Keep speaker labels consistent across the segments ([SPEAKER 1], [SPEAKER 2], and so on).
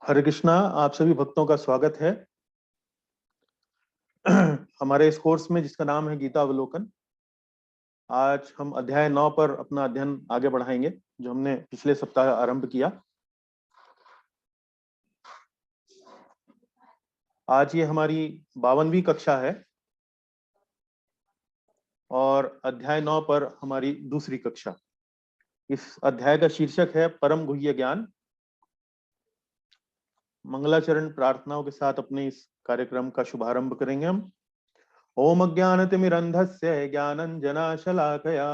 [SPEAKER 1] हरे कृष्णा। आप सभी भक्तों का स्वागत है हमारे इस कोर्स में जिसका नाम है गीता अवलोकन। आज हम अध्याय 9 पर अपना अध्ययन आगे बढ़ाएंगे, जो हमने पिछले सप्ताह आरंभ किया। आज ये हमारी 52वीं कक्षा है और अध्याय 9 पर हमारी दूसरी कक्षा। इस अध्याय का शीर्षक है परम गुह्य ज्ञान। मंगलाचरण प्रार्थनाओं के साथ अपने इस कार्यक्रम का शुभारंभ करेंगे हम। ओम अज्ञानतिमिरन्धस्य ज्ञानञ्जनाशलाकया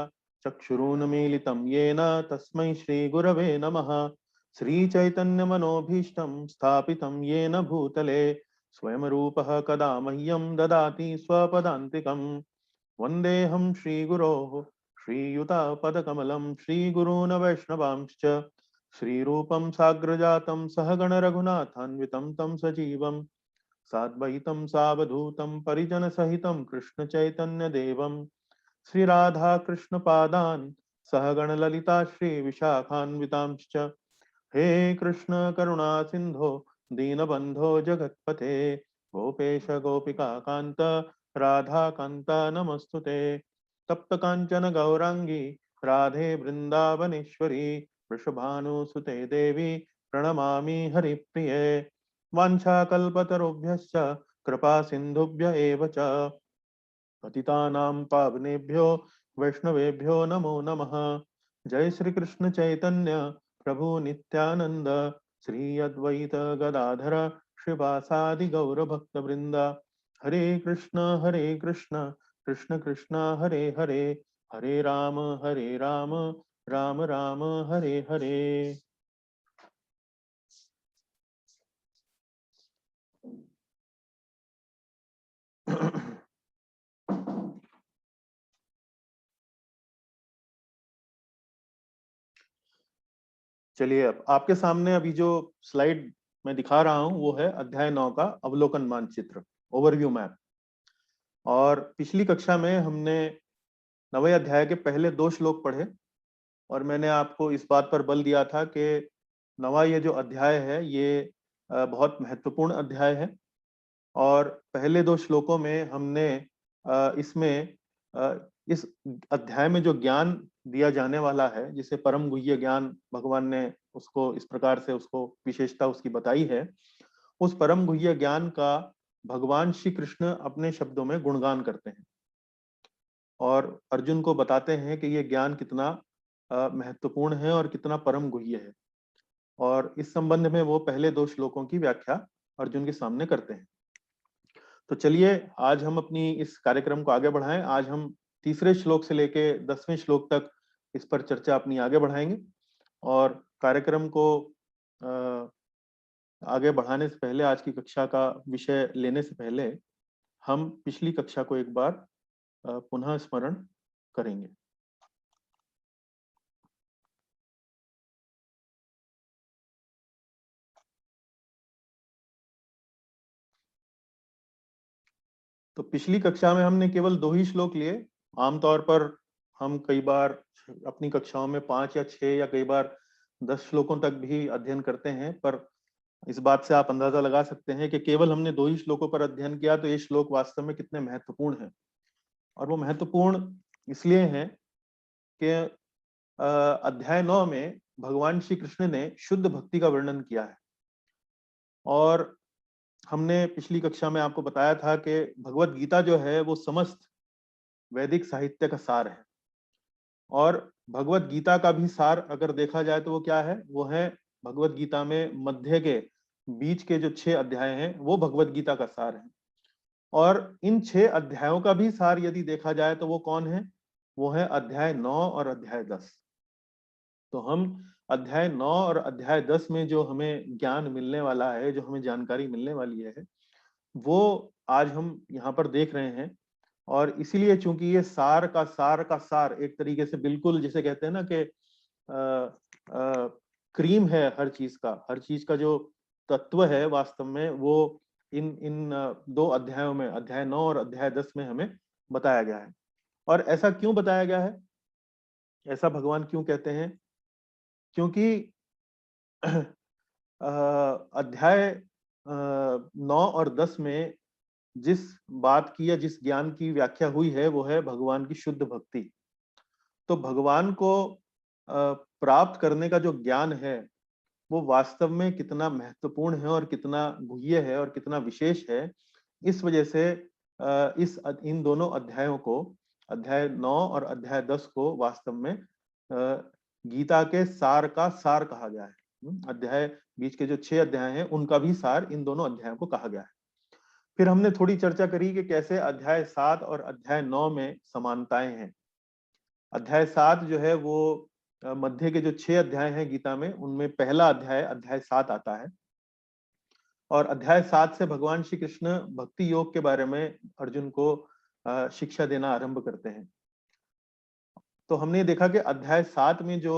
[SPEAKER 1] चक्षुरुन्मीलितं येन तस्मै श्रीगुरवे नमः। श्रीचैतन्यमनोभीष्टं स्थापितं येन भूतले स्वयं रूपः कदा मह्यं ददाति स्वपदान्तिकम्। वन्देऽहं श्रीगुरोः श्रीयुतापदकमलं श्रीगुरून् वैष्णवांश्च श्रीरूपं साग्रजातं सहगण रघुनाथान्वितं तं सजीवम् साद्वैतं सावधूतं परिजनसहितं कृष्ण चैतन्य देवं श्री राधा कृष्ण पादान् सहगण ललिता श्री विशाखान्वितांश्च। हे कृष्ण करुणा सिंधो दीनबंधो जगत्पते गोपेश गोपिका कांत राधा कांत नमस्तुते। तप्त कांचन गौरांगी राधे वृंदावनेश्वरी वृषभानुसुते देवी प्रणमामि हरिप्रिये। वाञ्छाकल्पतरुभ्यश्च कृपा सिन्धुभ्य एव च पतितानां पावनेभ्यो वैष्णवेभ्यो नमो नमः। जय श्री कृष्ण चैतन्य प्रभु नित्यानंद श्री अद्वैत गदाधर श्रीवासादि गौर भक्त वृंद। हरे कृष्ण कृष्ण कृष्ण हरे हरे हरे राम राम राम हरे हरे। चलिए, अब आपके सामने अभी जो स्लाइड मैं दिखा रहा हूं वो है अध्याय 9 का अवलोकन मानचित्र, ओवरव्यू मैप। और पिछली कक्षा में हमने 9वें अध्याय के पहले 2 श्लोक पढ़े और मैंने आपको इस बात पर बल दिया था कि 9वां ये जो अध्याय है ये बहुत महत्वपूर्ण अध्याय है। और पहले 2 श्लोकों में हमने इसमें इस अध्याय में जो ज्ञान दिया जाने वाला है, जिसे परम गुह्य ज्ञान भगवान ने उसको इस प्रकार से उसको विशेषता उसकी बताई है, उस परम गुह्य ज्ञान का भगवान श्री कृष्ण अपने शब्दों में गुणगान करते हैं और अर्जुन को बताते हैं कि ये ज्ञान कितना महत्वपूर्ण है और कितना परम गुह्य है। और इस संबंध में वो पहले 2 श्लोकों की व्याख्या अर्जुन के सामने करते हैं। तो चलिए, आज हम अपनी इस कार्यक्रम को आगे बढ़ाएं। आज हम तीसरे श्लोक से लेके 10वें श्लोक तक इस पर चर्चा अपनी आगे बढ़ाएंगे। और कार्यक्रम को आगे बढ़ाने से पहले, आज की कक्षा का विषय लेने से पहले हम पिछली कक्षा को एक बार पुनः स्मरण करेंगे। तो पिछली कक्षा में हमने केवल 2 ही श्लोक लिए। आमतौर पर हम कई बार अपनी कक्षाओं में 5 या 6 या कई बार 10 श्लोकों तक भी अध्ययन करते हैं, पर इस बात से आप अंदाजा लगा सकते हैं कि केवल हमने 2 ही श्लोकों पर अध्ययन किया तो ये श्लोक वास्तव में कितने महत्वपूर्ण हैं। और वो महत्वपूर्ण इसलिए हैं कि अध्याय 9 में भगवान श्री कृष्ण ने शुद्ध भक्ति का वर्णन किया है। और हमने पिछली कक्षा में आपको बताया था कि भगवत गीता जो है वो समस्त वैदिक साहित्य का सार है। और भगवत गीता का भी सार अगर देखा जाए तो वो क्या है, वो है भगवत गीता में मध्य के बीच के जो 6 अध्याय हैं वो भगवत गीता का सार है। और इन 6 अध्यायों का भी सार यदि देखा जाए तो वो कौन है, वो है अध्याय 9 और अध्याय 10। तो हम अध्याय 9 और अध्याय 10 में जो हमें ज्ञान मिलने वाला है, जो हमें जानकारी मिलने वाली है, वो आज हम यहाँ पर देख रहे हैं। और इसीलिए चूंकि ये सार का सार एक तरीके से बिल्कुल जिसे कहते हैं ना कि क्रीम है हर चीज का जो तत्व है वास्तव में वो इन इन 2 अध्यायों में, अध्याय 9 और अध्याय 10 में हमें बताया गया है। और ऐसा क्यों बताया गया है, ऐसा भगवान क्यों कहते हैं? क्योंकि अध्याय 9 और 10 में जिस बात की या जिस ज्ञान की व्याख्या हुई है वो है भगवान की शुद्ध भक्ति। तो भगवान को प्राप्त करने का जो ज्ञान है वो वास्तव में कितना महत्वपूर्ण है और कितना गुह्य है और कितना विशेष है, इस वजह से इन दोनों अध्यायों को, अध्याय 9 और अध्याय 10 को वास्तव में गीता के सार का सार कहा गया है। अध्याय बीच के जो 6 अध्याय हैं उनका भी सार इन दोनों अध्यायों को कहा गया है। फिर हमने थोड़ी चर्चा करी कि कैसे अध्याय 7 और अध्याय 9 में समानताएं हैं। अध्याय 7 जो है वो मध्य के जो 6 अध्याय हैं गीता में, उनमें पहला अध्याय अध्याय 7 आता है और अध्याय 7 से भगवान श्री कृष्ण भक्ति योग के बारे में अर्जुन को शिक्षा देना आरंभ करते हैं। तो हमने देखा कि अध्याय 7 में जो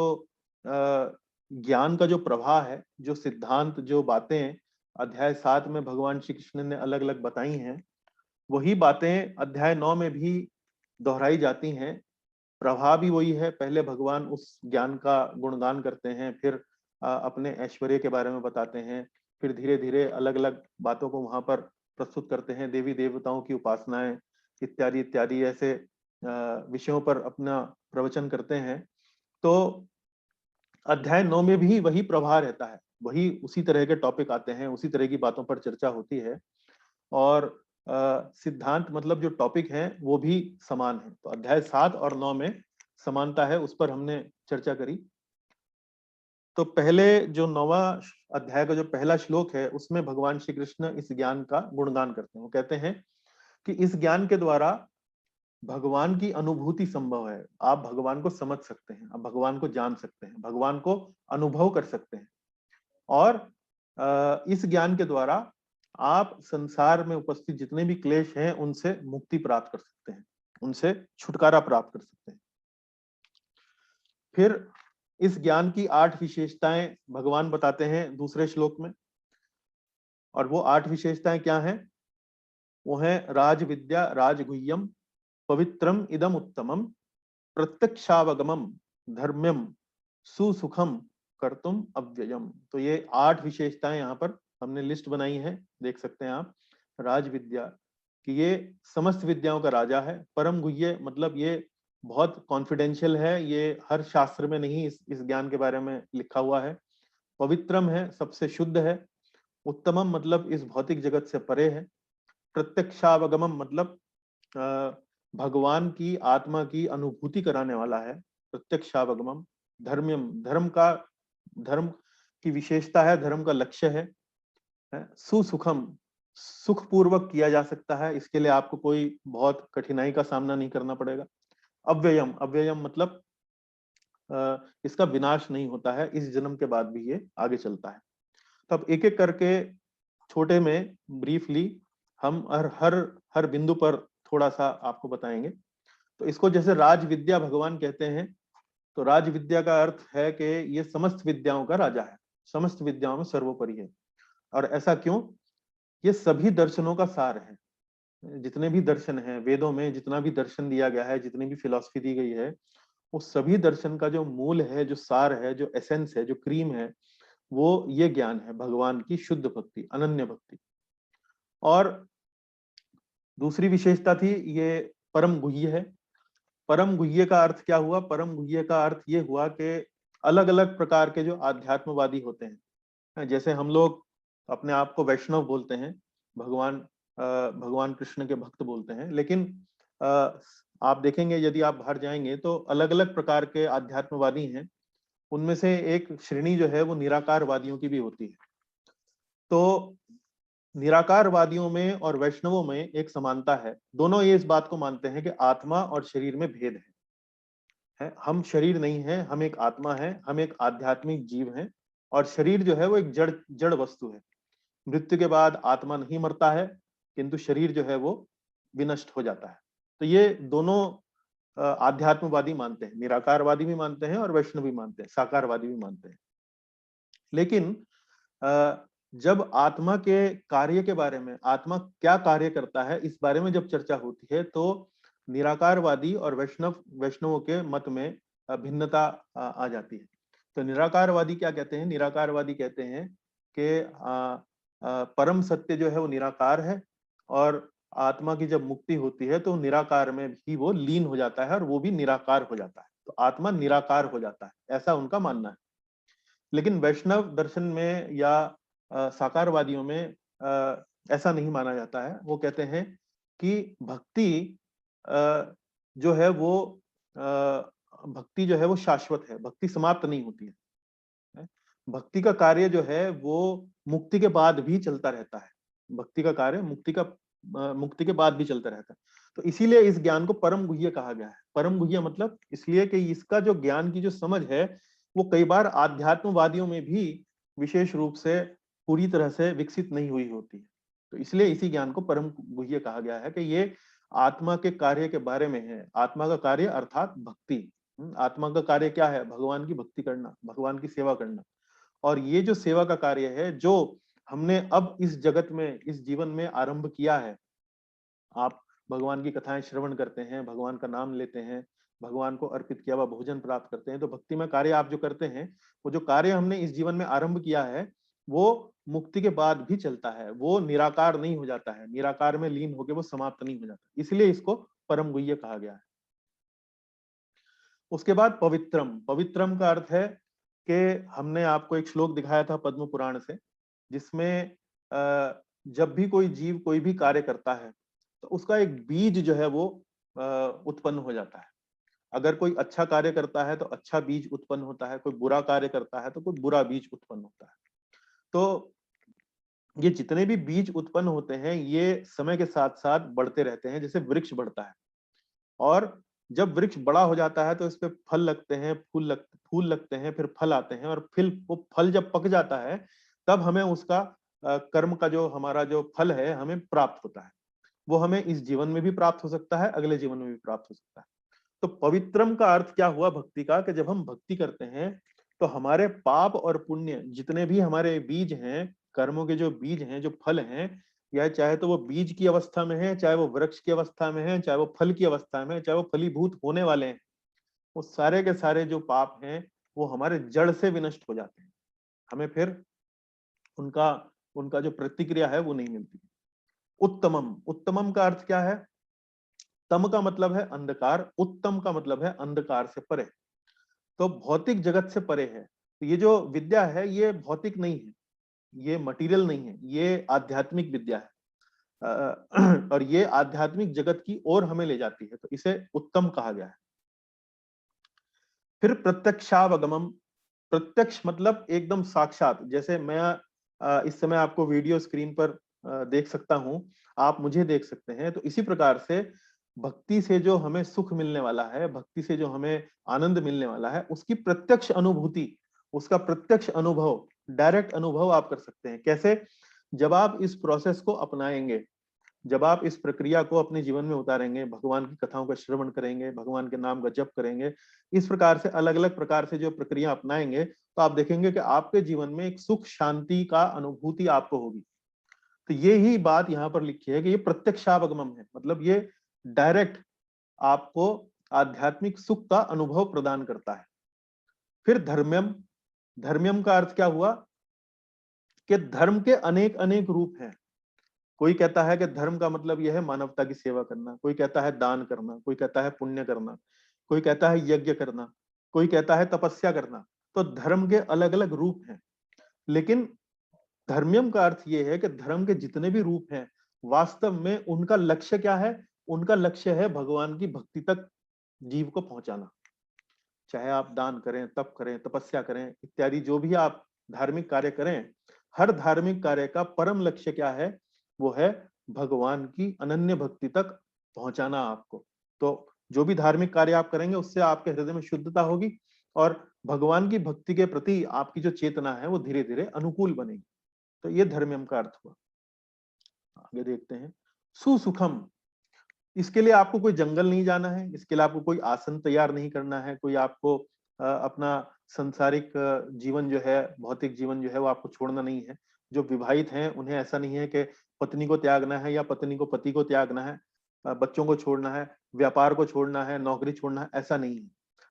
[SPEAKER 1] ज्ञान का जो प्रवाह है, जो सिद्धांत, जो बातें अध्याय 7 में भगवान श्री कृष्ण ने अलग अलग बताई हैं, वही बातें अध्याय 9 में भी दोहराई जाती हैं। प्रभाव भी वही है। पहले भगवान उस ज्ञान का गुणगान करते हैं, फिर अपने ऐश्वर्य के बारे में बताते हैं, फिर धीरे धीरे अलग अलग बातों को वहां पर प्रस्तुत करते हैं, देवी देवताओं की उपासनाएं इत्यादि इत्यादि ऐसे विषयों पर अपना प्रवचन करते हैं। तो अध्याय 9 में भी वही प्रवाह रहता है, वही उसी तरह के टॉपिक आते हैं, उसी तरह की बातों पर चर्चा होती है और सिद्धांत मतलब जो टॉपिक हैं वो भी समान है। तो अध्याय 7 और 9 में समानता है, उस पर हमने चर्चा करी। तो पहले जो 9वां अध्याय का जो पहला श्लोक है उसमें भगवान श्री कृष्ण इस ज्ञान का गुणगान करते हैं। वो कहते हैं कि इस ज्ञान के द्वारा भगवान की अनुभूति संभव है। आप भगवान को समझ सकते हैं, आप भगवान को जान सकते हैं, भगवान को अनुभव कर सकते हैं और इस ज्ञान के द्वारा आप संसार में उपस्थित जितने भी क्लेश हैं उनसे मुक्ति प्राप्त कर सकते हैं, उनसे छुटकारा प्राप्त कर सकते हैं। फिर इस ज्ञान की 8 विशेषताएं भगवान बताते हैं दूसरे श्लोक में, और वो 8 विशेषताएं क्या हैं? वो है राज विद्या राजगुह्यम पवित्रम इदम उत्तमम प्रत्यक्षावगमम धर्म्यम सुसुखम कर्तुम अव्ययम। तो ये 8 विशेषताएं यहाँ पर हमने लिस्ट बनाई है, देख सकते हैं आप। राज विद्या कि ये समस्त विद्याओं का राजा है। परम गुह्य मतलब ये बहुत कॉन्फिडेंशियल है, ये हर शास्त्र में नहीं इस ज्ञान के बारे में लिखा हुआ है। पवित्रम है, सबसे शुद्ध है। उत्तमम मतलब इस भौतिक जगत से परे है। प्रत्यक्षावगमम मतलब भगवान की आत्मा की अनुभूति कराने वाला है, प्रत्यक्षावगमम। धर्म्यम धर्म की विशेषता है, धर्म का लक्ष्य है। सुसुखम सुख पूर्वक किया जा सकता है, इसके लिए आपको कोई बहुत कठिनाई का सामना नहीं करना पड़ेगा। अव्ययम अव्ययम मतलब इसका विनाश नहीं होता है, इस जन्म के बाद भी ये आगे चलता है। तब एक एक करके छोटे में ब्रीफली हम हर बिंदु पर थोड़ा सा आपको बताएंगे। तो इसको जैसे राज विद्या भगवान कहते हैं, तो राज विद्या का अर्थ है कि ये समस्त विद्याओं का राजा है, समस्त विद्याओं में सर्वोपरि है। और ऐसा क्यों? ये सभी दर्शनों का सार है। जितने भी दर्शन हैं वेदों में, जितना भी दर्शन दिया गया है, जितनी भी फिलॉसफी दी गई है, वो सभी दर्शन का जो मूल है, जो सार है, जो एसेंस है, जो क्रीम है, वो ये ज्ञान है, भगवान की शुद्ध भक्ति, अनन्य भक्ति। और दूसरी विशेषता थी ये परम गुह्य है। परम गुह्य का अर्थ क्या हुआ? परम गुह्य का अर्थ ये हुआ कि अलग अलग प्रकार के जो आध्यात्मवादी होते हैं, जैसे हम लोग अपने आप को वैष्णव बोलते हैं, भगवान कृष्ण के भक्त बोलते हैं, लेकिन आप देखेंगे यदि आप बाहर जाएंगे तो अलग अलग प्रकार के आध्यात्मवादी हैं। उनमें से एक श्रेणी जो है वो निराकारवादियों की भी होती है। तो निराकारवादियों में और वैष्णवों में एक समानता है, दोनों ये इस बात को मानते हैं कि आत्मा और शरीर में भेद है। हम शरीर नहीं है, हम एक आत्मा है, हम एक आध्यात्मिक जीव हैं, और शरीर जो है वो एक जड़ जड़ वस्तु है। मृत्यु के बाद आत्मा नहीं मरता है, किंतु शरीर जो है वो विनष्ट हो जाता है। तो ये दोनों आध्यात्मवादी मानते हैं, निराकारवादी भी मानते हैं और वैष्णव भी मानते हैं, साकारवादी भी मानते हैं। लेकिन जब आत्मा के कार्य के बारे में, आत्मा क्या कार्य करता है इस बारे में जब चर्चा होती है, तो निराकारवादी और वैष्णवों के मत में भिन्नता आ जाती है। तो निराकारवादी क्या कहते हैं? निराकारवादी कहते हैं कि परम सत्य जो है वो निराकार है, और आत्मा की जब मुक्ति होती है तो निराकार में भी वो लीन हो जाता है और वो भी निराकार हो जाता है, तो आत्मा निराकार हो जाता है, ऐसा उनका मानना है। लेकिन वैष्णव दर्शन में या साकारवादियों में ऐसा नहीं माना जाता है। वो कहते हैं कि भक्ति जो है वो भक्ति जो है वो शाश्वत है, भक्ति समाप्त नहीं होती है। भक्ति का कार्य जो है वो मुक्ति के बाद भी चलता रहता है। भक्ति का कार्य मुक्ति के बाद भी चलता रहता है। तो इसीलिए इस ज्ञान को परम गुह्य कहा गया है। परम गुह्य मतलब इसलिए कि इसका जो ज्ञान की जो समझ है वो कई बार आध्यात्मवादियों में भी विशेष रूप से पूरी तरह से विकसित नहीं हुई होती है। तो इसलिए इसी ज्ञान को परम गुह्य कहा गया है कि ये आत्मा के कार्य के बारे में है। आत्मा का कार्य अर्थात भक्ति। आत्मा का कार्य क्या है? भगवान की भक्ति करना, भगवान की सेवा करना। और ये जो सेवा का कार्य है जो हमने अब इस जगत में, इस जीवन में आरंभ किया है, आप भगवान की कथाएं श्रवण करते हैं, भगवान का नाम लेते हैं, भगवान को अर्पित किया हुआ भोजन प्राप्त करते हैं, तो भक्ति में कार्य आप जो करते हैं, वो जो कार्य हमने इस जीवन में आरंभ किया है वो मुक्ति के बाद भी चलता है, वो निराकार नहीं हो जाता है, निराकार में लीन होकर वो समाप्त नहीं हो जाता, इसलिए इसको परम गुह्य कहा गया है। उसके बाद पवित्रम। पवित्रम का अर्थ है कि हमने आपको एक श्लोक दिखाया था पद्म पुराण से, जिसमें जब भी कोई जीव कोई भी कार्य करता है तो उसका एक बीज जो है वो उत्पन्न हो जाता है। अगर कोई अच्छा कार्य करता है तो अच्छा बीज उत्पन्न होता है, कोई बुरा कार्य करता है तो कोई बुरा बीज उत्पन्न होता है। तो ये जितने भी बीज उत्पन्न होते हैं ये समय के साथ साथ बढ़ते रहते हैं, जैसे वृक्ष बढ़ता है। और जब वृक्ष बड़ा हो जाता है तो इस पे फल लगते हैं, फूल लगते हैं, फिर फल आते हैं, और फिर वो फल जब पक जाता है तब हमें उसका कर्म का जो हमारा जो फल है हमें प्राप्त होता है। वो हमें इस जीवन में भी प्राप्त हो सकता है, अगले जीवन में भी प्राप्त हो सकता है। तो पवित्रम का अर्थ क्या हुआ भक्ति का, कि जब हम भक्ति करते हैं तो हमारे पाप और पुण्य जितने भी हमारे बीज हैं, कर्मों के जो बीज हैं, जो फल हैं, या चाहे तो वो बीज की अवस्था में है, चाहे वो वृक्ष की अवस्था में है, चाहे वो फल की अवस्था में है, चाहे वो फलीभूत होने वाले हैं, वो सारे के सारे जो पाप हैं वो हमारे जड़ से विनष्ट हो जाते हैं। हमें फिर उनका उनका जो प्रतिक्रिया है वो नहीं मिलती। उत्तमम। उत्तमम का अर्थ क्या है? तम का मतलब है अंधकार, उत्तम का मतलब है अंधकार से परे। तो भौतिक जगत से परे है। तो ये जो विद्या है ये भौतिक नहीं है, ये मटेरियल नहीं है, ये आध्यात्मिक विद्या है। और ये आध्यात्मिक जगत की ओर हमें ले जाती है, तो इसे उत्तम कहा गया है। फिर प्रत्यक्षावगमम। प्रत्यक्ष मतलब एकदम साक्षात। जैसे मैं इस समय आपको वीडियो स्क्रीन पर देख सकता हूं, आप मुझे देख सकते हैं, तो इसी प्रकार से भक्ति से जो हमें सुख मिलने वाला है, भक्ति से जो हमें आनंद मिलने वाला है, उसकी प्रत्यक्ष अनुभूति, उसका प्रत्यक्ष अनुभव, डायरेक्ट अनुभव आप कर सकते हैं। कैसे? जब आप इस प्रोसेस को अपनाएंगे, जब आप इस प्रक्रिया को अपने जीवन में उतारेंगे, भगवान की कथाओं का श्रवण करेंगे, भगवान के नाम का जप करेंगे, इस प्रकार से अलग अलग प्रकार से जो प्रक्रिया अपनाएंगे, तो आप देखेंगे कि आपके जीवन में एक सुख शांति का अनुभूति आपको होगी। तो ये ही बात यहाँ पर लिखी है कि ये प्रत्यक्षावगमन है, मतलब ये डायरेक्ट आपको आध्यात्मिक सुख का अनुभव प्रदान करता है। फिर धर्म्यम। धर्म्यम का अर्थ क्या हुआ कि धर्म के अनेक अनेक रूप हैं। कोई कहता है कि धर्म का मतलब यह है मानवता की सेवा करना, कोई कहता है दान करना, कोई कहता है पुण्य करना, कोई कहता है यज्ञ करना, कोई कहता है तपस्या करना। तो धर्म के अलग अलग रूप हैं, लेकिन धर्म्यम का अर्थ यह है कि धर्म के जितने भी रूप हैं वास्तव में उनका लक्ष्य क्या है? उनका लक्ष्य है भगवान की भक्ति तक जीव को पहुंचाना। चाहे आप दान करें, तप करें, तपस्या करें, इत्यादि जो भी आप धार्मिक कार्य करें, हर धार्मिक कार्य का परम लक्ष्य क्या है? वो है भगवान की अनन्य भक्ति तक पहुंचाना आपको। तो जो भी धार्मिक कार्य आप करेंगे उससे आपके हृदय में शुद्धता होगी और भगवान की भक्ति के प्रति आपकी जो चेतना है वो धीरे धीरे अनुकूल बनेगी। तो ये धर्म्यम का अर्थ हुआ। आगे देखते हैं। सुसुखम। इसके लिए आपको कोई जंगल नहीं जाना है, इसके लिए आपको कोई आसन तैयार नहीं करना है, कोई आपको अपना संसारिक जीवन जो है, भौतिक जीवन जो है वो आपको छोड़ना नहीं है। जो विवाहित हैं उन्हें ऐसा नहीं है कि पत्नी को त्यागना है या पत्नी को पति को त्यागना है, बच्चों को छोड़ना है, व्यापार को छोड़ना है, नौकरी छोड़ना है, ऐसा नहीं है।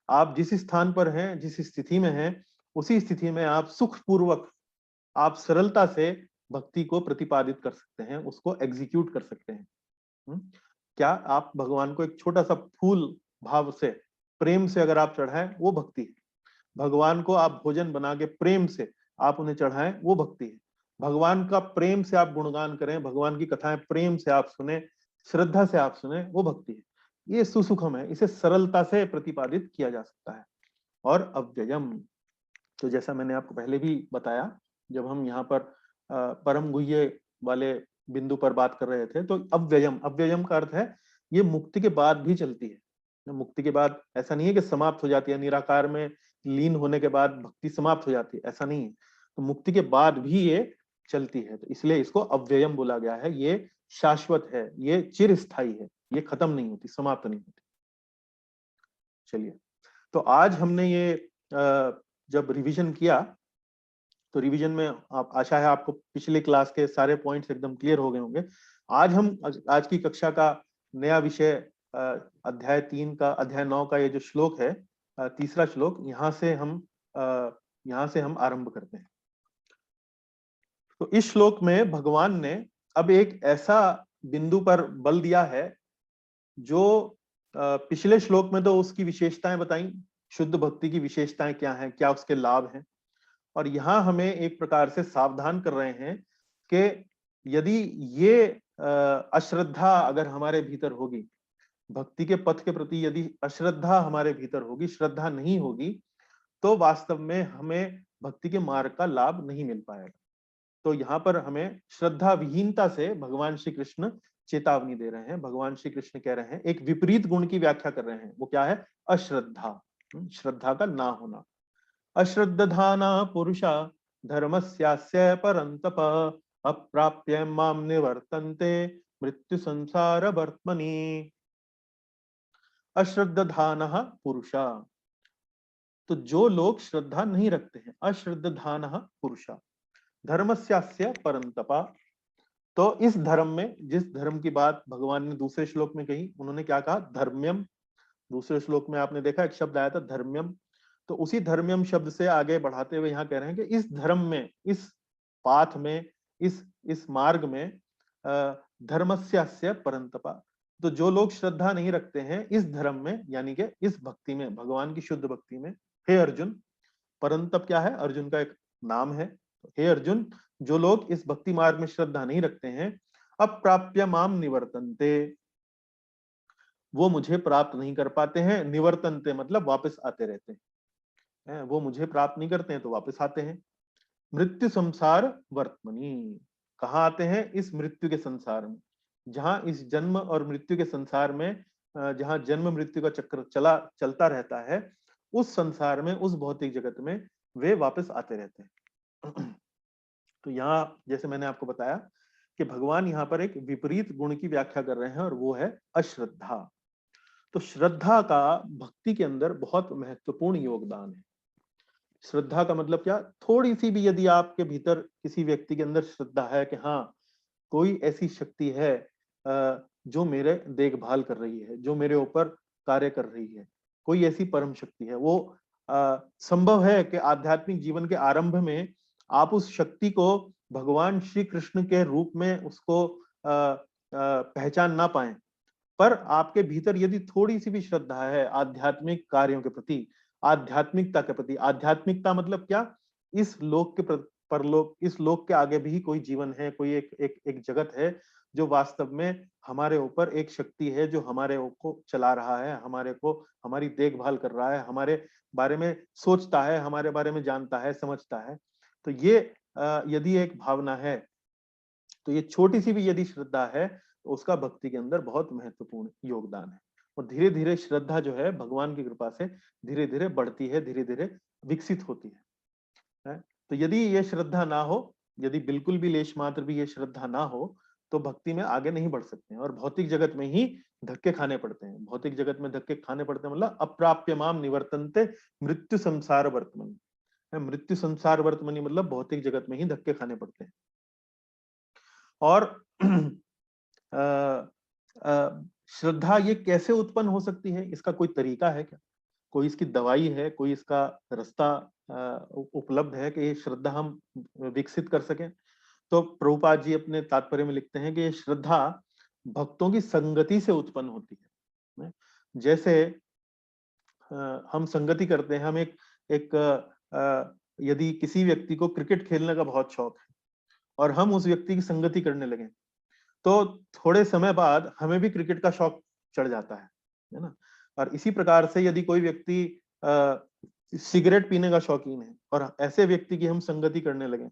[SPEAKER 1] आप जिस स्थान पर हैं, जिस स्थिति में हैं, उसी स्थिति में आप सुखपूर्वक आप सरलता से भक्ति को प्रतिपादित कर सकते हैं, उसको एग्जीक्यूट कर सकते हैं। क्या आप भगवान को एक छोटा सा फूल भाव से, प्रेम से अगर आप चढ़ाएं, वो भक्ति है। भगवान को आप भोजन बना के प्रेम से आप उन्हें चढ़ाएं, वो भक्ति है। भगवान का प्रेम से आप गुणगान करें, भगवान की कथाएं प्रेम से आप सुने, श्रद्धा से आप सुने, वो भक्ति है। ये सुसुखम है, इसे सरलता से प्रतिपादित किया जा सकता है। और अव्ययम, तो जैसा मैंने आपको पहले भी बताया, जब हम यहाँ पर परम गुह्य वाले बिंदु पर बात कर रहे थे, तो अव्ययम, अव्ययम का अर्थ है ये मुक्ति के बाद भी चलती है। मुक्ति के बाद ऐसा नहीं है कि समाप्त हो जाती है, निराकार में लीन होने के बाद भक्ति समाप्त हो जाती है, ऐसा नहीं है। तो मुक्ति के बाद भी ये चलती है, तो इसलिए इसको अव्ययम बोला गया है। ये शाश्वत है, ये चिरस्थायी है, ये खत्म नहीं होती, समाप्त नहीं होती। चलिए, तो आज हमने ये जब रिवीजन किया, तो रिवीजन में आप, आशा है आपको पिछले क्लास के सारे पॉइंट्स एकदम क्लियर हो गए होंगे। आज हम आज की कक्षा का नया विषय अध्याय 3 का, अध्याय 9 का ये जो श्लोक है, तीसरा श्लोक, यहाँ से हम आरंभ करते हैं। तो इस श्लोक में भगवान ने अब एक ऐसा बिंदु पर बल दिया है जो पिछले श्लोक में तो उसकी विशेषताएं बताई, शुद्ध भक्ति की विशेषताएं क्या हैं, क्या उसके लाभ हैं, और यहां हमें एक प्रकार से सावधान कर रहे हैं कि यदि ये अश्रद्धा अगर हमारे भीतर होगी, भक्ति के पथ के प्रति यदि अश्रद्धा हमारे भीतर होगी, श्रद्धा नहीं होगी, तो वास्तव में हमें भक्ति के मार्ग का लाभ नहीं मिल पाएगा। तो यहाँ पर हमें श्रद्धा विहीनता से भगवान श्री कृष्ण चेतावनी दे रहे हैं। भगवान श्री कृष्ण कह रहे हैं, एक विपरीत गुण की व्याख्या कर रहे हैं। वो क्या है? अश्रद्धा, श्रद्धा का ना होना। अश्रद्धाना पुरुषा धर्मस्यास्य परन्तप अप्राप्य माम निवर्तन्ते मृत्यु संसार वर्त्मनि। अश्रद्धानः पुरुषा, तो जो लोग श्रद्धा नहीं रखते हैं, अश्रद्धानः पुरुषा धर्मस्यास्य परन्तप, तो इस धर्म में, जिस धर्म की बात भगवान ने दूसरे श्लोक में कही, उन्होंने क्या कहा? धर्म्यम। दूसरे श्लोक में आपने देखा एक शब्द आया था धर्म्यम, तो उसी धर्म्यम शब्द से आगे बढ़ाते हुए यहाँ कह रहे हैं कि इस धर्म में, इस पाथ में, इस मार्ग में धर्मस्यास्य परन्तप, तो जो लोग श्रद्धा नहीं रखते हैं इस धर्म में, यानी कि इस भक्ति में, भगवान की शुद्ध भक्ति में, हे अर्जुन, परन्तप क्या है? अर्जुन का एक नाम है। हे अर्जुन, जो लोग इस भक्ति मार्ग में श्रद्धा नहीं रखते हैं, अप्राप्य माम निवर्तन्ते, वो मुझे प्राप्त नहीं कर पाते हैं। निवर्तन्ते मतलब वापस आते रहते हैं, वो मुझे प्राप्त नहीं करते हैं तो वापस आते हैं। मृत्यु संसार वर्त्मनि, कहाँ आते हैं? इस मृत्यु के संसार में, जहां इस जन्म और मृत्यु के संसार में, जहां जन्म मृत्यु का चक्र चलता रहता है, उस संसार में, उस भौतिक जगत में वे वापस आते रहते हैं। तो यहाँ जैसे मैंने आपको बताया कि भगवान यहाँ पर एक विपरीत गुण की व्याख्या कर रहे हैं, और वो है अश्रद्धा। तो श्रद्धा का भक्ति के अंदर बहुत महत्वपूर्ण योगदान है। श्रद्धा का मतलब क्या? थोड़ी सी भी यदि आपके भीतर किसी व्यक्ति के अंदर श्रद्धा है कि हाँ, कोई ऐसी शक्ति है जो मेरे देखभाल कर रही है, जो मेरे ऊपर कार्य कर रही है, कोई ऐसी परम शक्ति है, वो संभव है कि आध्यात्मिक जीवन के आरंभ में आप उस शक्ति को भगवान श्री कृष्ण के रूप में उसको पहचान ना पाए, पर आपके भीतर यदि थोड़ी सी भी श्रद्धा है आध्यात्मिक कार्यों के प्रति, आध्यात्मिकता के प्रति, आध्यात्मिकता मतलब क्या? इस लोक के परलोक, इस लोक के आगे भी कोई जीवन है, कोई एक जगत है जो वास्तव में हमारे ऊपर एक शक्ति है, जो हमारे को चला रहा है, हमारे को, हमारी देखभाल कर रहा है, हमारे बारे में सोचता है, हमारे बारे में जानता है, समझता है। तो ये यदि एक भावना है, तो ये छोटी सी भी यदि श्रद्धा है, तो उसका भक्ति के अंदर बहुत महत्वपूर्ण योगदान है। और धीरे धीरे श्रद्धा जो है भगवान की कृपा से धीरे धीरे बढ़ती है, धीरे धीरे विकसित होती है। तो यदि ये श्रद्धा ना हो, यदि बिल्कुल भी लेश मात्र भी ये श्रद्धा ना हो, तो भक्ति में आगे नहीं बढ़ सकते हैं, और भौतिक जगत में ही धक्के खाने पड़ते हैं। भौतिक जगत में धक्के खाने पड़ते हैं मतलब अप्राप्य माम निवर्तन्ते मृत्यु संसार वर्त्मनि। मृत्यु संसार वर्त्मनि मतलब भौतिक जगत में ही धक्के खाने पड़ते हैं। और श्रद्धा ये कैसे उत्पन्न हो सकती है? इसका कोई तरीका है क्या? कोई इसकी दवाई है? कोई इसका रास्ता उपलब्ध है कि ये श्रद्धा हम विकसित कर सकें। तो प्रभुपाद जी अपने तात्पर्य में लिखते हैं कि ये श्रद्धा भक्तों की संगति से उत्पन्न होती है। जैसे हम संगति करते हैं, हम एक यदि किसी व्यक्ति को क्रिकेट खेलने का बहुत शौक है और हम उस व्यक्ति की संगति करने लगे, तो थोड़े समय बाद हमें भी क्रिकेट का शौक चढ़ जाता है ना। और इसी प्रकार से यदि कोई व्यक्ति सिगरेट पीने का शौकीन है और ऐसे व्यक्ति की हम संगति करने लगे,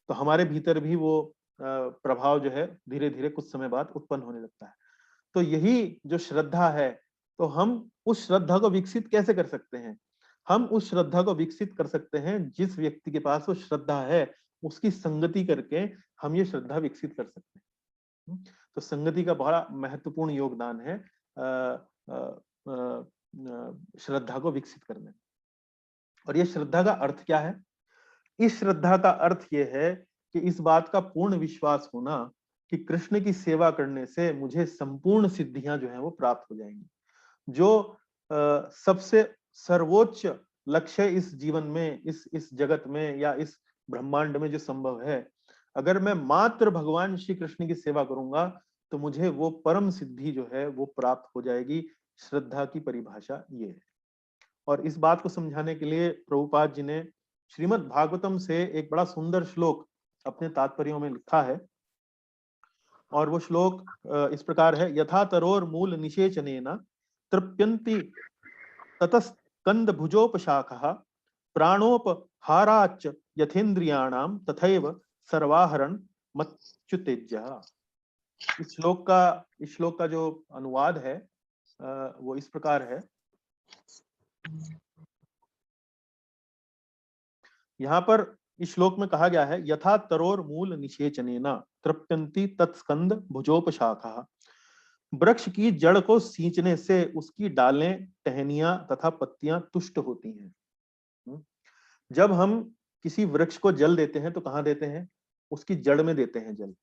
[SPEAKER 1] तो हमारे भीतर भी वो प्रभाव जो है धीरे धीरे कुछ समय बाद उत्पन्न होने लगता है। तो यही जो श्रद्धा है, तो हम उस श्रद्धा को विकसित कैसे कर सकते हैं? हम उस श्रद्धा को विकसित कर सकते हैं जिस व्यक्ति के पास वो श्रद्धा है, उसकी संगति करके हम ये श्रद्धा विकसित कर सकते हैं। तो संगति का बड़ा महत्वपूर्ण योगदान है श्रद्धा को विकसित करने में। और ये श्रद्धा का अर्थ क्या है? इस श्रद्धा का अर्थ ये है कि इस बात का पूर्ण विश्वास होना कि कृष्ण की सेवा करने से मुझे संपूर्ण सिद्धियां जो है वो प्राप्त हो जाएंगी। जो सबसे सर्वोच्च लक्ष्य इस जीवन में, इस जगत में या इस ब्रह्मांड में जो संभव है, अगर मैं मात्र भगवान श्री कृष्ण की सेवा करूंगा तो मुझे वो परम सिद्धि जो है वो प्राप्त हो जाएगी। श्रद्धा की परिभाषा ये है। और इस बात को समझाने के लिए प्रभुपाद जी ने श्रीमद् भागवतम से एक बड़ा सुंदर श्लोक अपने तात्पर्यों में लिखा है। और वो श्लोक इस प्रकार है, यथा तरोर मूल निषेचनेन तृप्यन्ति ततस्कंद भुजोपशाखः प्राणोपहाराच्च यथेन्द्रियाणाम तथैव सर्वाहरण मच्युतेज्यः। इस श्लोक का जो अनुवाद है वो इस प्रकार है। यहाँ पर इस श्लोक में कहा गया है, यथा तरोर मूल निषेचनेन तृप्यन्ति तत्स्कंद भुजोपशाखः। वृक्ष की जड़ को सींचने से उसकी डालें, टहनियां तथा पत्तियां तुष्ट होती हैं। जब हम किसी वृक्ष को जल देते हैं तो कहाँ देते हैं? उसकी जड़ में देते हैं जल।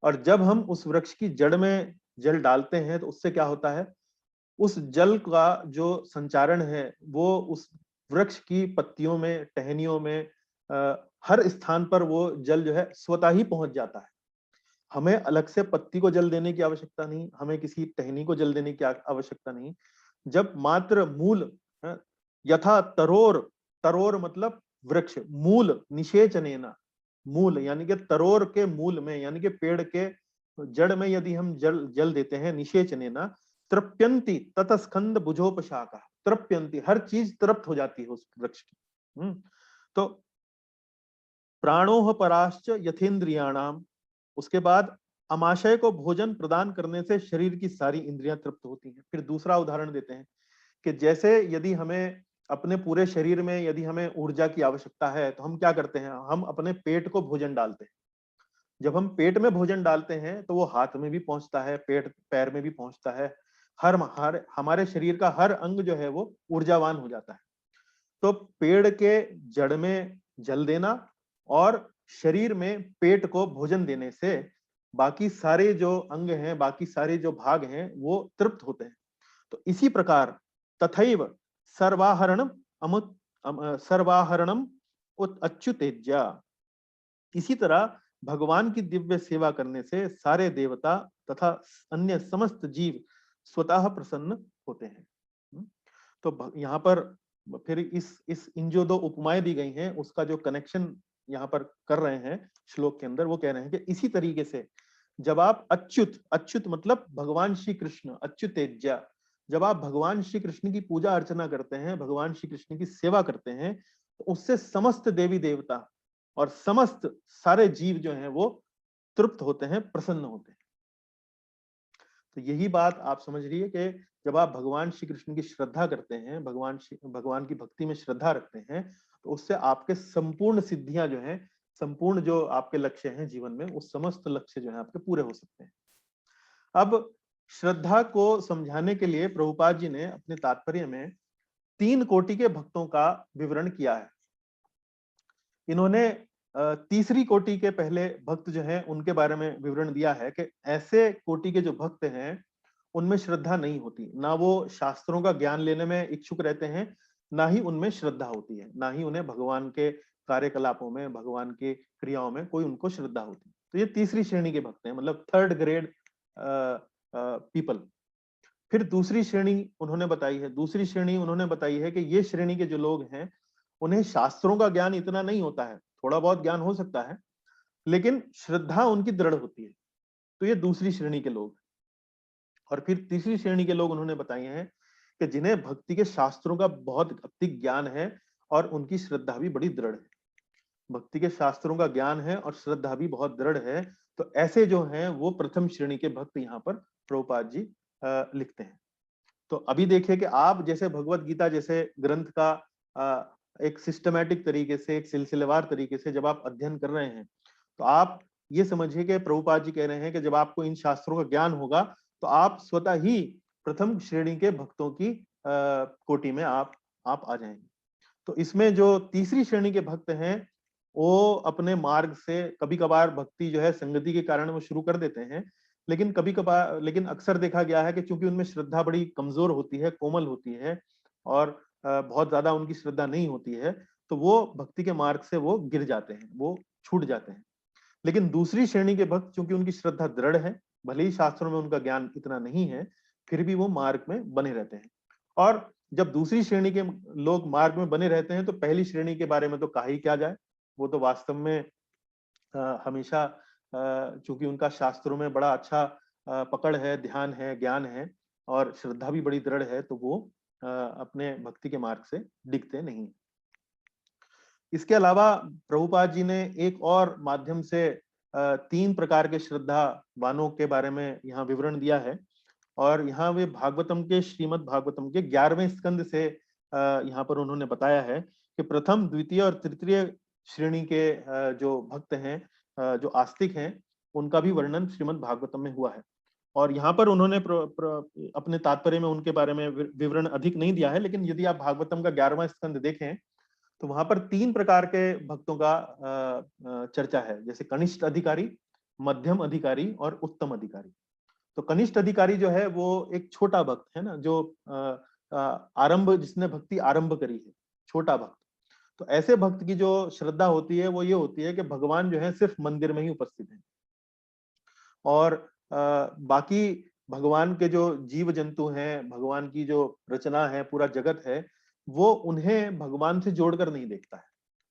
[SPEAKER 1] और जब हम उस वृक्ष की जड़ में जल डालते हैं तो उससे क्या होता है? उस जल का जो संचारण है वो उस वृक्ष की पत्तियों में, टहनियों में, हर स्थान पर वो जल जो है स्वतः ही पहुंच जाता है। हमें अलग से पत्ती को जल देने की आवश्यकता नहीं, हमें किसी टहनी को जल देने की आवश्यकता नहीं। जब मात्र मूल, यथा तरोर, तरोर मतलब वृक्ष, मूल निषेचनेन, मूल यानी कि तरोर के मूल में, यानी कि पेड़ के जड़ में यदि हम जल देते हैं, निषेचनेन तृप्यन्ति ततस्कंद भुजोपशाखः। तृप्यन्ति, हर चीज तृप्त हो जाती है उस वृक्ष की। तो प्राणोह पराश्च यथेन्द्रियाणाम, उसके बाद अमाशय को भोजन प्रदान करने से शरीर की सारी इंद्रियां तृप्त होती हैं। फिर दूसरा उदाहरण देते हैं कि जैसे यदि हमें अपने पूरे शरीर में यदि हमें ऊर्जा की आवश्यकता है तो हम क्या करते हैं? हम अपने पेट को भोजन डालते हैं। जब हम पेट में भोजन डालते हैं तो वो हाथ में भी पहुंचता है, पेट पैर में भी पहुंचता है, हर हमारे शरीर का हर अंग जो है वो ऊर्जावान हो जाता है। तो पेड़ के जड़ में जल देना और शरीर में पेट को भोजन देने से बाकी सारे जो अंग हैं, बाकी सारे जो भाग हैं वो तृप्त होते हैं। तो इसी प्रकार तथैव सर्वाहरणम सर्वाहरणम अच्युतेज्या, इसी तरह भगवान की दिव्य सेवा करने से सारे देवता तथा अन्य समस्त जीव स्वतः प्रसन्न होते हैं। तो यहाँ पर फिर इस इन जो दो उपमाएं दी गई हैं उसका जो कनेक्शन यहाँ पर कर रहे हैं श्लोक के अंदर, वो कह रहे हैं कि इसी तरीके से जब आप अच्युत, अच्युत मतलब भगवान श्री कृष्ण, अच्युतेज्या, जब आप भगवान श्री कृष्ण की पूजा अर्चना करते हैं, भगवान श्री कृष्ण की सेवा करते हैं, तो उससे समस्त देवी देवता और समस्त सारे जीव जो हैं वो तृप्त होते हैं, प्रसन्न होते हैं। तो यही बात आप समझ रही कि जब आप भगवान श्री कृष्ण की श्रद्धा करते हैं, भगवान की भक्ति में श्रद्धा रखते हैं, तो उससे आपके संपूर्ण सिद्धियां जो हैं, संपूर्ण जो आपके लक्ष्य हैं जीवन में, उस समस्त लक्ष्य जो है आपके पूरे हो सकते हैं। अब श्रद्धा को समझाने के लिए प्रभुपाद जी ने अपने तात्पर्य में 3 कोटि के भक्तों का विवरण किया है। इन्होंने तीसरी कोटि के पहले भक्त जो हैं उनके बारे में विवरण दिया है कि ऐसे कोटि के जो भक्त हैं उनमें श्रद्धा नहीं होती, ना वो शास्त्रों का ज्ञान लेने में इच्छुक रहते हैं, ना ही उनमें श्रद्धा होती है, ना ही उन्हें भगवान के कार्यकलापों में, भगवान की क्रियाओं में कोई उनको श्रद्धा होती है। तो ये तीसरी श्रेणी के भक्त हैं, मतलब थर्ड ग्रेड पीपल। फिर दूसरी श्रेणी उन्होंने बताई है, दूसरी श्रेणी उन्होंने बताई है कि ये श्रेणी के जो लोग हैं, उन्हें शास्त्रों का ज्ञान इतना नहीं होता है, थोड़ा बहुत ज्ञान हो सकता है, लेकिन श्रद्धा उनकी दृढ़ होती है। तो ये दूसरी श्रेणी के लोग। और फिर तीसरी श्रेणी के लोग उन्होंने बताए हैं कि जिन्हें भक्ति के शास्त्रों का बहुत अधिक ज्ञान है और उनकी श्रद्धा भी बड़ी दृढ़ है। भक्ति के शास्त्रों का ज्ञान है और श्रद्धा भी बहुत दृढ़ है। तो ऐसे जो हैं वो प्रथम श्रेणी के भक्त यहाँ पर प्रभुपाद जी लिखते हैं। तो अभी देखिए कि आप जैसे भगवत गीता जैसे ग्रंथ का एक सिस्टमैटिक तरीके से, एक सिलसिलेवार तरीके से जब आप अध्ययन कर रहे हैं, तो आप ये समझिए कि प्रभुपाद जी कह रहे हैं कि जब आपको इन शास्त्रों का ज्ञान होगा तो आप स्वतः ही प्रथम श्रेणी के भक्तों की कोटि में आप आ जाएंगे। तो इसमें जो तीसरी श्रेणी के भक्त हैं, वो अपने मार्ग से कभी कभार भक्ति जो है संगति के कारण वो शुरू कर देते हैं, लेकिन कभी कभार, लेकिन अक्सर देखा गया है कि चूंकि उनमें श्रद्धा बड़ी कमजोर होती है, कोमल होती है और बहुत ज्यादा उनकी श्रद्धा नहीं होती है, तो वो भक्ति के मार्ग से वो गिर जाते हैं, वो छूट जाते हैं। लेकिन दूसरी श्रेणी के भक्त चूंकि उनकी श्रद्धा दृढ़ है, भले ही शास्त्रों में उनका ज्ञान इतना नहीं है, फिर भी वो मार्ग में बने रहते हैं। और जब दूसरी श्रेणी के लोग मार्ग में बने रहते हैं तो पहली श्रेणी के बारे में तो कहा ही क्या जाए। वो तो वास्तव में हमेशा चूंकि उनका शास्त्रों में बड़ा अच्छा पकड़ है, ध्यान है, ज्ञान है और श्रद्धा भी बड़ी दृढ़ है, तो वो अपने भक्ति के मार्ग से डिगते नहीं। इसके अलावा प्रभुपाद जी ने एक और माध्यम से तीन प्रकार के श्रद्धावानों के बारे में यहाँ विवरण दिया है। और यहाँ वे भागवतम के, श्रीमद् भागवतम के 11वें स्कंद से यहाँ पर उन्होंने बताया है कि प्रथम, द्वितीय और तृतीय श्रेणी के जो भक्त हैं, जो आस्तिक हैं, उनका भी वर्णन श्रीमद् भागवतम में हुआ है। और यहाँ पर उन्होंने अपने तात्पर्य में उनके बारे में विवरण अधिक नहीं दिया है, लेकिन यदि आप भागवतम का 11वां स्कंद देखें तो वहां पर तीन प्रकार के भक्तों का चर्चा है, जैसे कनिष्ठ अधिकारी, मध्यम अधिकारी और उत्तम अधिकारी। तो कनिष्ठ अधिकारी जो है वो एक छोटा भक्त है ना, जो आरंभ, जिसने भक्ति आरंभ करी है, छोटा भक्त। तो ऐसे भक्त की जो श्रद्धा होती है वो ये होती है कि भगवान जो है सिर्फ मंदिर में ही उपस्थित है और बाकी भगवान के जो जीव जंतु हैं, भगवान की जो रचना है, पूरा जगत है, वो उन्हें भगवान से जोड़कर नहीं देखता है।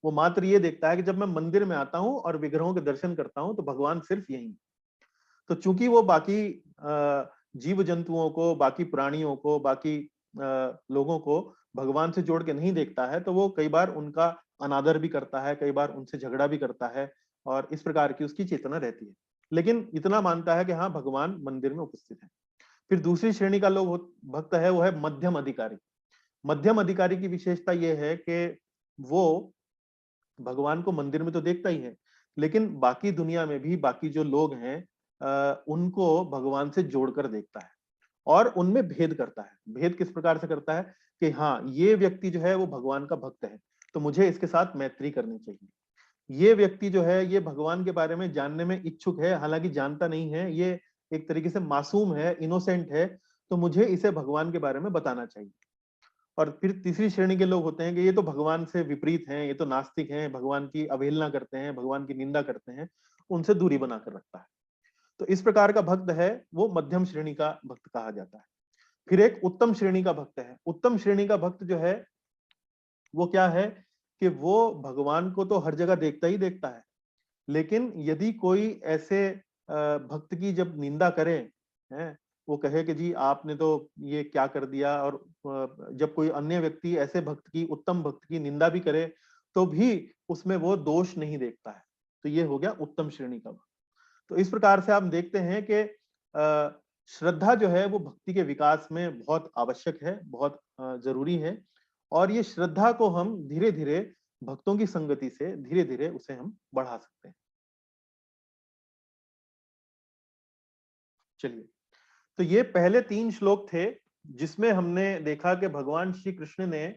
[SPEAKER 1] वो मात्र ये देखता है कि जब मैं मंदिर में आता हूं और विग्रहों के दर्शन करता हूं तो भगवान सिर्फ यही। तो चूंकि वो बाकी जीव जंतुओं को, बाकी प्राणियों को, बाकी लोगों को भगवान से जोड़ के नहीं देखता है, तो वो कई बार उनका अनादर भी करता है, कई बार उनसे झगड़ा भी करता है और इस प्रकार की उसकी चेतना रहती है। लेकिन इतना मानता है कि हाँ, भगवान मंदिर में उपस्थित है। फिर दूसरी श्रेणी का लोग भक्त है, वो है मध्यम अधिकारी। मध्यम अधिकारी की विशेषता यह है कि वो भगवान को मंदिर में तो देखता ही है, लेकिन बाकी दुनिया में भी बाकी जो लोग हैं उनको भगवान से जोड़कर देखता है और उनमें भेद करता है। भेद किस प्रकार से करता है कि हाँ, ये व्यक्ति जो है वो भगवान का भक्त है, तो मुझे इसके साथ मैत्री करनी चाहिए। ये व्यक्ति जो है ये भगवान के बारे में जानने में इच्छुक है, हालांकि जानता नहीं है, ये एक तरीके से मासूम है, इनोसेंट है, तो मुझे इसे भगवान के बारे में बताना चाहिए। और फिर तीसरी श्रेणी के लोग होते हैं कि ये तो भगवान से विपरीत हैं, ये तो नास्तिक हैं, भगवान की अवहेलना करते हैं, भगवान की निंदा करते हैं, उनसे दूरी बनाकर रखता है। तो इस प्रकार का भक्त है वो मध्यम श्रेणी का भक्त कहा जाता है। फिर एक उत्तम श्रेणी का भक्त है। उत्तम श्रेणी का भक्त जो है वो क्या है कि वो भगवान को तो हर जगह देखता ही देखता है, लेकिन यदि कोई ऐसे भक्त की जब निंदा करे, हैं, वो कहे कि जी आपने तो ये क्या कर दिया, और जब कोई अन्य व्यक्ति ऐसे भक्त की, उत्तम भक्त की निंदा भी करे तो भी उसमें वो दोष नहीं देखता है, तो ये हो गया उत्तम श्रेणी का भक्त। तो इस प्रकार से आप देखते हैं कि श्रद्धा जो है वो भक्ति के विकास में बहुत आवश्यक है, बहुत जरूरी है। और ये श्रद्धा को हम धीरे धीरे भक्तों की संगति से धीरे धीरे उसे हम बढ़ा सकते हैं। चलिए, तो ये पहले 3 श्लोक थे जिसमें हमने देखा कि भगवान श्री कृष्ण ने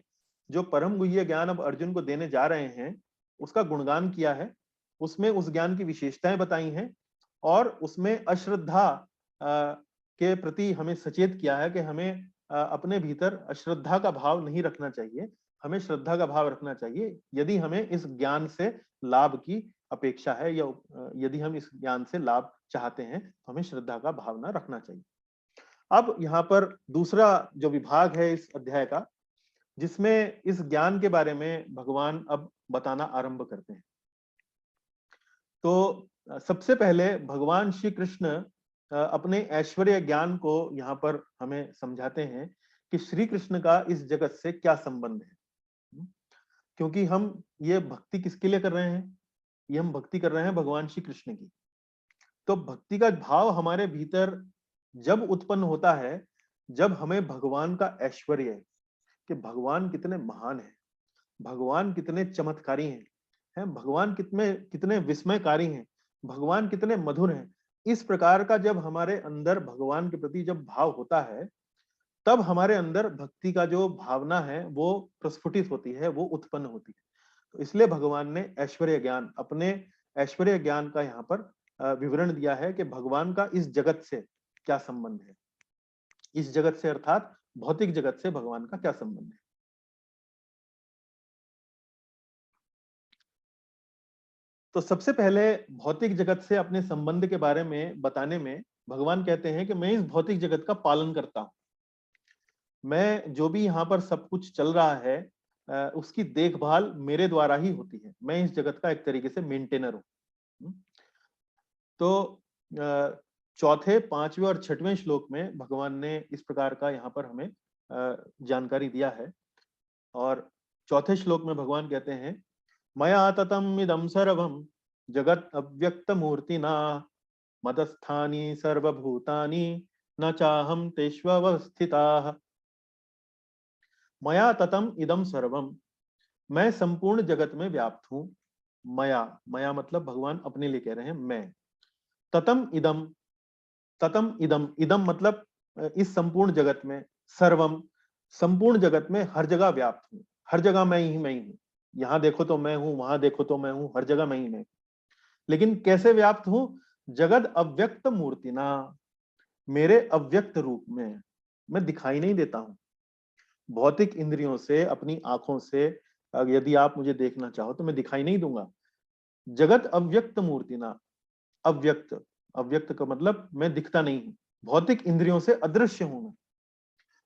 [SPEAKER 1] जो परम गुह्य ज्ञान अब अर्जुन को देने जा रहे हैं उसका गुणगान किया है, उसमें उस ज्ञान की विशेषताएं बताई हैं और उसमें अश्रद्धा के प्रति हमें सचेत किया है कि हमें अपने भीतर अश्रद्धा का भाव नहीं रखना चाहिए, हमें श्रद्धा का भाव रखना चाहिए यदि हमें इस ज्ञान से लाभ की अपेक्षा है, या यदि हम इस ज्ञान से लाभ चाहते हैं तो हमें श्रद्धा का भावना रखना चाहिए। अब यहाँ पर दूसरा जो विभाग है इस अध्याय का, जिसमें इस ज्ञान के बारे में भगवान अब बताना आरंभ करते हैं। तो सबसे पहले भगवान श्री कृष्ण अपने ऐश्वर्य ज्ञान को यहाँ पर हमें समझाते हैं कि श्री कृष्ण का इस जगत से क्या संबंध है। क्योंकि हम ये भक्ति किसके लिए कर रहे हैं? ये हम भक्ति कर रहे हैं भगवान श्री कृष्ण की। तो भक्ति का भाव हमारे भीतर जब उत्पन्न होता है जब हमें भगवान का ऐश्वर्य, कि भगवान कितने महान हैं, भगवान कितने चमत्कारी हैं, भगवान कितने कितने विस्मयकारी हैं, भगवान कितने मधुर हैं, इस प्रकार का जब हमारे अंदर भगवान के प्रति जब भाव होता है, तब हमारे अंदर भक्ति का जो भावना है वो प्रस्फुटित होती है, वो उत्पन्न होती है। तो इसलिए भगवान ने ऐश्वर्य ज्ञान, अपने ऐश्वर्य ज्ञान का यहाँ पर विवरण दिया है कि भगवान का इस जगत से क्या संबंध है। इस जगत से अर्थात भौतिक जगत से भगवान का क्या संबंध है। तो सबसे पहले भौतिक जगत से अपने संबंध के बारे में बताने में भगवान कहते हैं कि मैं इस भौतिक जगत का पालन करता हूं। मैं जो भी यहाँ पर सब कुछ चल रहा है उसकी देखभाल मेरे द्वारा ही होती है। मैं इस जगत का एक तरीके से मेंटेनर हूँ। तो चौथे, पांचवें और छठवें श्लोक में भगवान ने इस प्रकार का यहाँ पर हमें जानकारी दिया है। और चौथे श्लोक में भगवान कहते हैं, मया ततम इदं सर्वं जगत अव्यक्त मूर्तिना मदस्थानि सर्वभूतानि न चाहम तेष्वस्थिताः। मया ततम इदं सर्वम, मैं संपूर्ण जगत में व्याप्त हूं। मया, मया मतलब भगवान अपने लिए कह रहे हैं मैं। ततम इदम, ततम इदम, इदम मतलब इस संपूर्ण जगत में, सर्वम संपूर्ण जगत में हर जगह व्याप्त हूं। हर जगह मैं ही हूं। यहां देखो तो मैं हूं, वहां देखो तो मैं हूं, हर जगह मैं ही मैं। लेकिन कैसे व्याप्त हूं? जगत अव्यक्त मूर्तिना, मेरे अव्यक्त रूप में। मैं दिखाई नहीं देता हूं। भौतिक इंद्रियों से, अपनी आंखों से यदि आप मुझे देखना चाहो तो मैं दिखाई नहीं दूंगा। जगत अव्यक्त मूर्तिना, अव्यक्त, अव्यक्त का मतलब मैं दिखता नहीं हूं, भौतिक इंद्रियों से अदृश्य हूं मैं।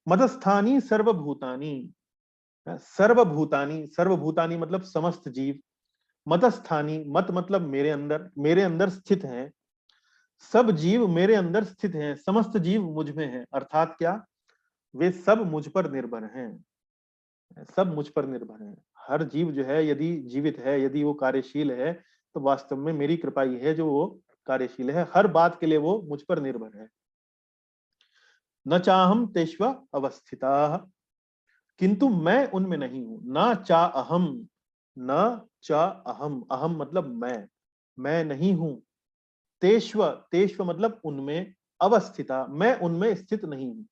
[SPEAKER 1] मदस्थानी सर्वभूतानी, सर्वभूतानी, सर्वभूतानी मतलब समस्त जीव। मतस्थानी, मत मतलब मेरे अंदर, मेरे अंदर स्थित हैं। सब जीव मेरे अंदर स्थित हैं, समस्त जीव मुझ में हैं। अर्थात क्या? वे सब मुझ पर निर्भर हैं, सब मुझ पर निर्भर हैं। हर जीव जो है यदि जीवित है, यदि वो कार्यशील है, तो वास्तव में मेरी कृपा ही है जो वो कार्यशील है। हर बात के लिए वो मुझ पर निर्भर है। न चाहम तेष्व अवस्थिता, किंतु मैं उनमें नहीं हूं। न चा अहम, न चा अहम, अहम मतलब मैं नहीं हूं। तेष्व, तेष्व मतलब उनमें, अवस्थिता मैं उनमें स्थित नहीं हूं।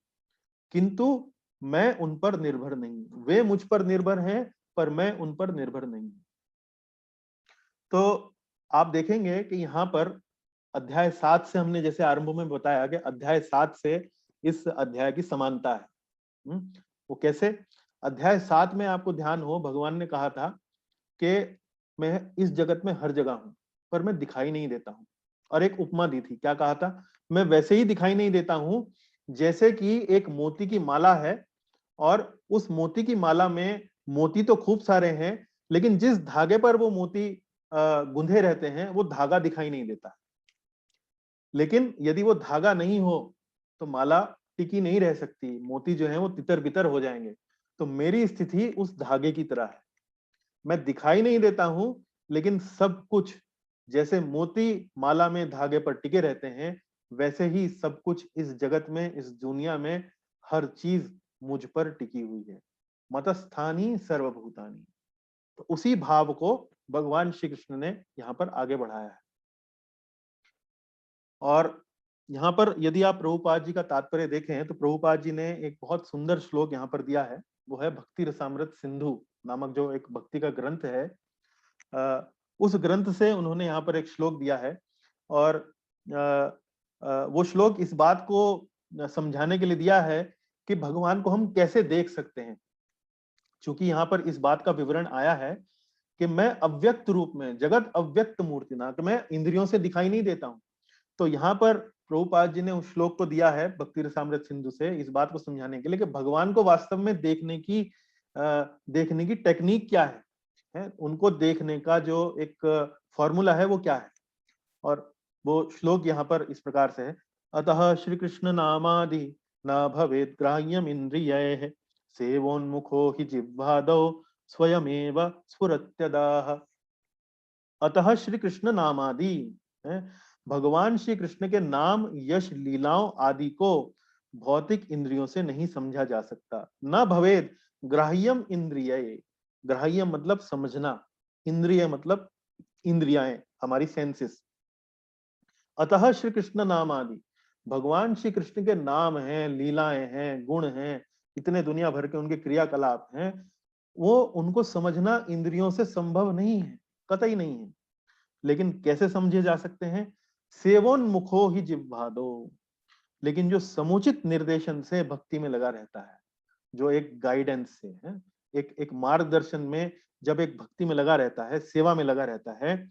[SPEAKER 1] किंतु मैं उन पर निर्भर नहीं। वे मुझ पर निर्भर हैं पर मैं उन पर निर्भर नहीं। तो आप देखेंगे कि यहाँ पर अध्याय 7 से, हमने जैसे आरंभ में बताया कि अध्याय 7 से इस अध्याय की समानता है। वो कैसे? अध्याय 7 में आपको ध्यान हो, भगवान ने कहा था कि मैं इस जगत में हर जगह हूं पर मैं दिखाई नहीं देता हूं। और एक उपमा दी थी, क्या कहा था? मैं वैसे ही दिखाई नहीं देता हूं जैसे कि एक मोती की माला है, और उस मोती की माला में मोती तो खूब सारे हैं, लेकिन जिस धागे पर वो मोती गुंधे रहते हैं वो धागा दिखाई नहीं देता। लेकिन यदि वो धागा नहीं हो तो माला टिकी नहीं रह सकती, मोती जो है वो तितर बितर हो जाएंगे। तो मेरी स्थिति उस धागे की तरह है। मैं दिखाई नहीं देता हूं, लेकिन सब कुछ जैसे मोती माला में धागे पर टिके रहते हैं, वैसे ही सब कुछ इस जगत में, इस दुनिया में हर चीज मुझ पर टिकी हुई है। मतस्थानी सर्वभूतानी। तो उसी भाव को भगवान श्री कृष्ण ने यहाँ पर आगे बढ़ाया है। और यहाँ पर यदि आप प्रभुपाद जी का तात्पर्य देखें तो प्रभुपाद जी ने एक बहुत सुंदर श्लोक यहाँ पर दिया है। वो है भक्ति रसामृत सिंधु नामक जो एक भक्ति का ग्रंथ है। उस ग्रंथ से उन्होंने यहाँ पर एक श्लोक दिया है। और वो श्लोक इस बात को समझाने के लिए दिया है कि भगवान को हम कैसे देख सकते हैं। चूंकि यहाँ पर इस बात का विवरण आया है कि मैं अव्यक्त रूप में, जगत अव्यक्त मूर्ति ना, कि मैं इंद्रियों से दिखाई नहीं देता हूँ। तो यहाँ पर प्रभुपाद जी ने उस श्लोक को दिया है भक्ति रसामृत सिंधु से इस बात को समझाने के लिए कि भगवान को वास्तव में देखने की टेक्निक क्या है, उनको देखने का जो एक फॉर्मूला है वो क्या है। और वो श्लोक यहाँ पर इस प्रकार से है, अतः श्री कृष्ण नामादि न भवेत् ग्राह्यम इंद्रियैः सेवोन्मुखो हि जिह्वादौ स्वयमेव स्फुरत्यदाः। अतः श्री कृष्ण नामादि, भगवान श्री कृष्ण के नाम, यश, लीलाओं आदि को भौतिक इंद्रियों से नहीं समझा जा सकता। न भवेद ग्राह्यम इंद्रिय, ग्राह्य मतलब समझना, इंद्रिय मतलब इंद्रियाएं, हमारी सेंसेस। अतः श्री कृष्ण नाम आदि, भगवान श्री कृष्ण के नाम हैं, लीलाएं हैं, गुण हैं, इतने दुनिया भर के उनके क्रियाकलाप हैं, वो उनको समझना इंद्रियों से संभव नहीं है, कतई नहीं है। लेकिन कैसे समझे जा सकते हैं? सेवोन्मुखो ही जिह्वादो, लेकिन जो समुचित निर्देशन से भक्ति में लगा रहता है, जो एक गाइडेंस से है, एक मार्गदर्शन में जब एक भक्ति में लगा रहता है, सेवा में लगा रहता है,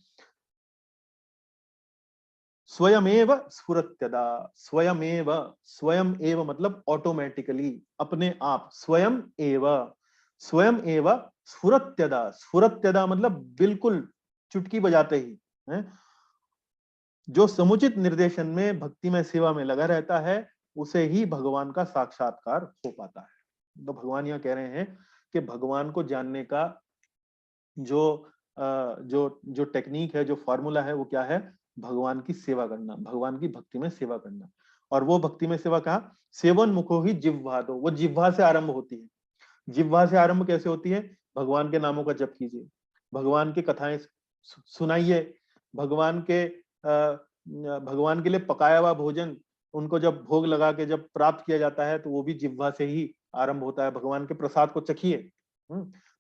[SPEAKER 1] स्वयमेव स्फुरत्यदा, स्वयमेव, स्वयं एव मतलब ऑटोमेटिकली, अपने आप, स्वयं एव स्फुरत्यदा, स्फुरत्यदा मतलब बिल्कुल चुटकी बजाते ही है, जो समुचित निर्देशन में भक्ति में सेवा में लगा रहता है, उसे ही भगवान का साक्षात्कार हो पाता है। तो भगवान यहाँ कह रहे हैं कि भगवान को जानने का जो जो टेक्निक है, जो फॉर्मूला है, वो क्या है? भगवान की सेवा करना, भगवान की भक्ति में सेवा करना। और वो भक्ति में सेवा कहा, सेवन मुखो ही जिह्वा दो, वो जिह्वा से आरंभ होती है। जिह्वा से आरंभ कैसे होती है? भगवान के नामों का जप कीजिए, भगवान की कथाएं सुनाइए, भगवान के भगवान के लिए पकाया हुआ भोजन, उनको जब भोग लगा के जब प्राप्त किया जाता है तो वो भी जिह्वा से ही आरंभ होता है। भगवान के प्रसाद को चखिए।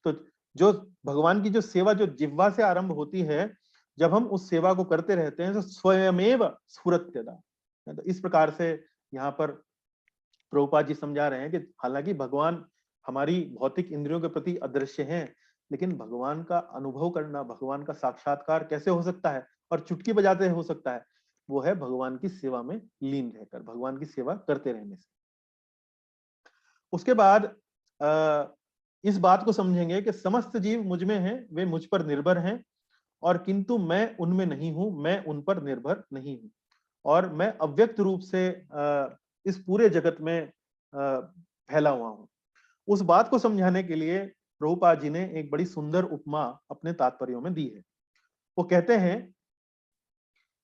[SPEAKER 1] तो जो भगवान की जो सेवा जो जिह्वा से आरंभ होती है, जब हम उस सेवा को करते रहते हैं तो स्वयमेव स्फुरत्यदा। तो इस प्रकार से यहाँ पर प्रभुपाद जी समझा रहे हैं कि हालांकि भगवान हमारी भौतिक इंद्रियों के प्रति अदृश्य हैं, लेकिन भगवान का अनुभव करना, भगवान का साक्षात्कार कैसे हो सकता है और चुटकी बजाते हो सकता है? वो है भगवान की सेवा में लीन रहकर, भगवान की सेवा करते रहने से। उसके बाद इस बात को समझेंगे कि समस्त जीव मुझ में हैं, वे मुझ पर निर्भर हैं, और किंतु मैं उनमें नहीं हूं, मैं उन पर निर्भर नहीं हूं, और मैं अव्यक्त रूप से इस पूरे जगत में फैला हुआ हूं। उस बात को समझाने के लिए प्रभुपाद जी ने एक बड़ी सुंदर उपमा अपने तात्पर्यों में दी है। वो कहते हैं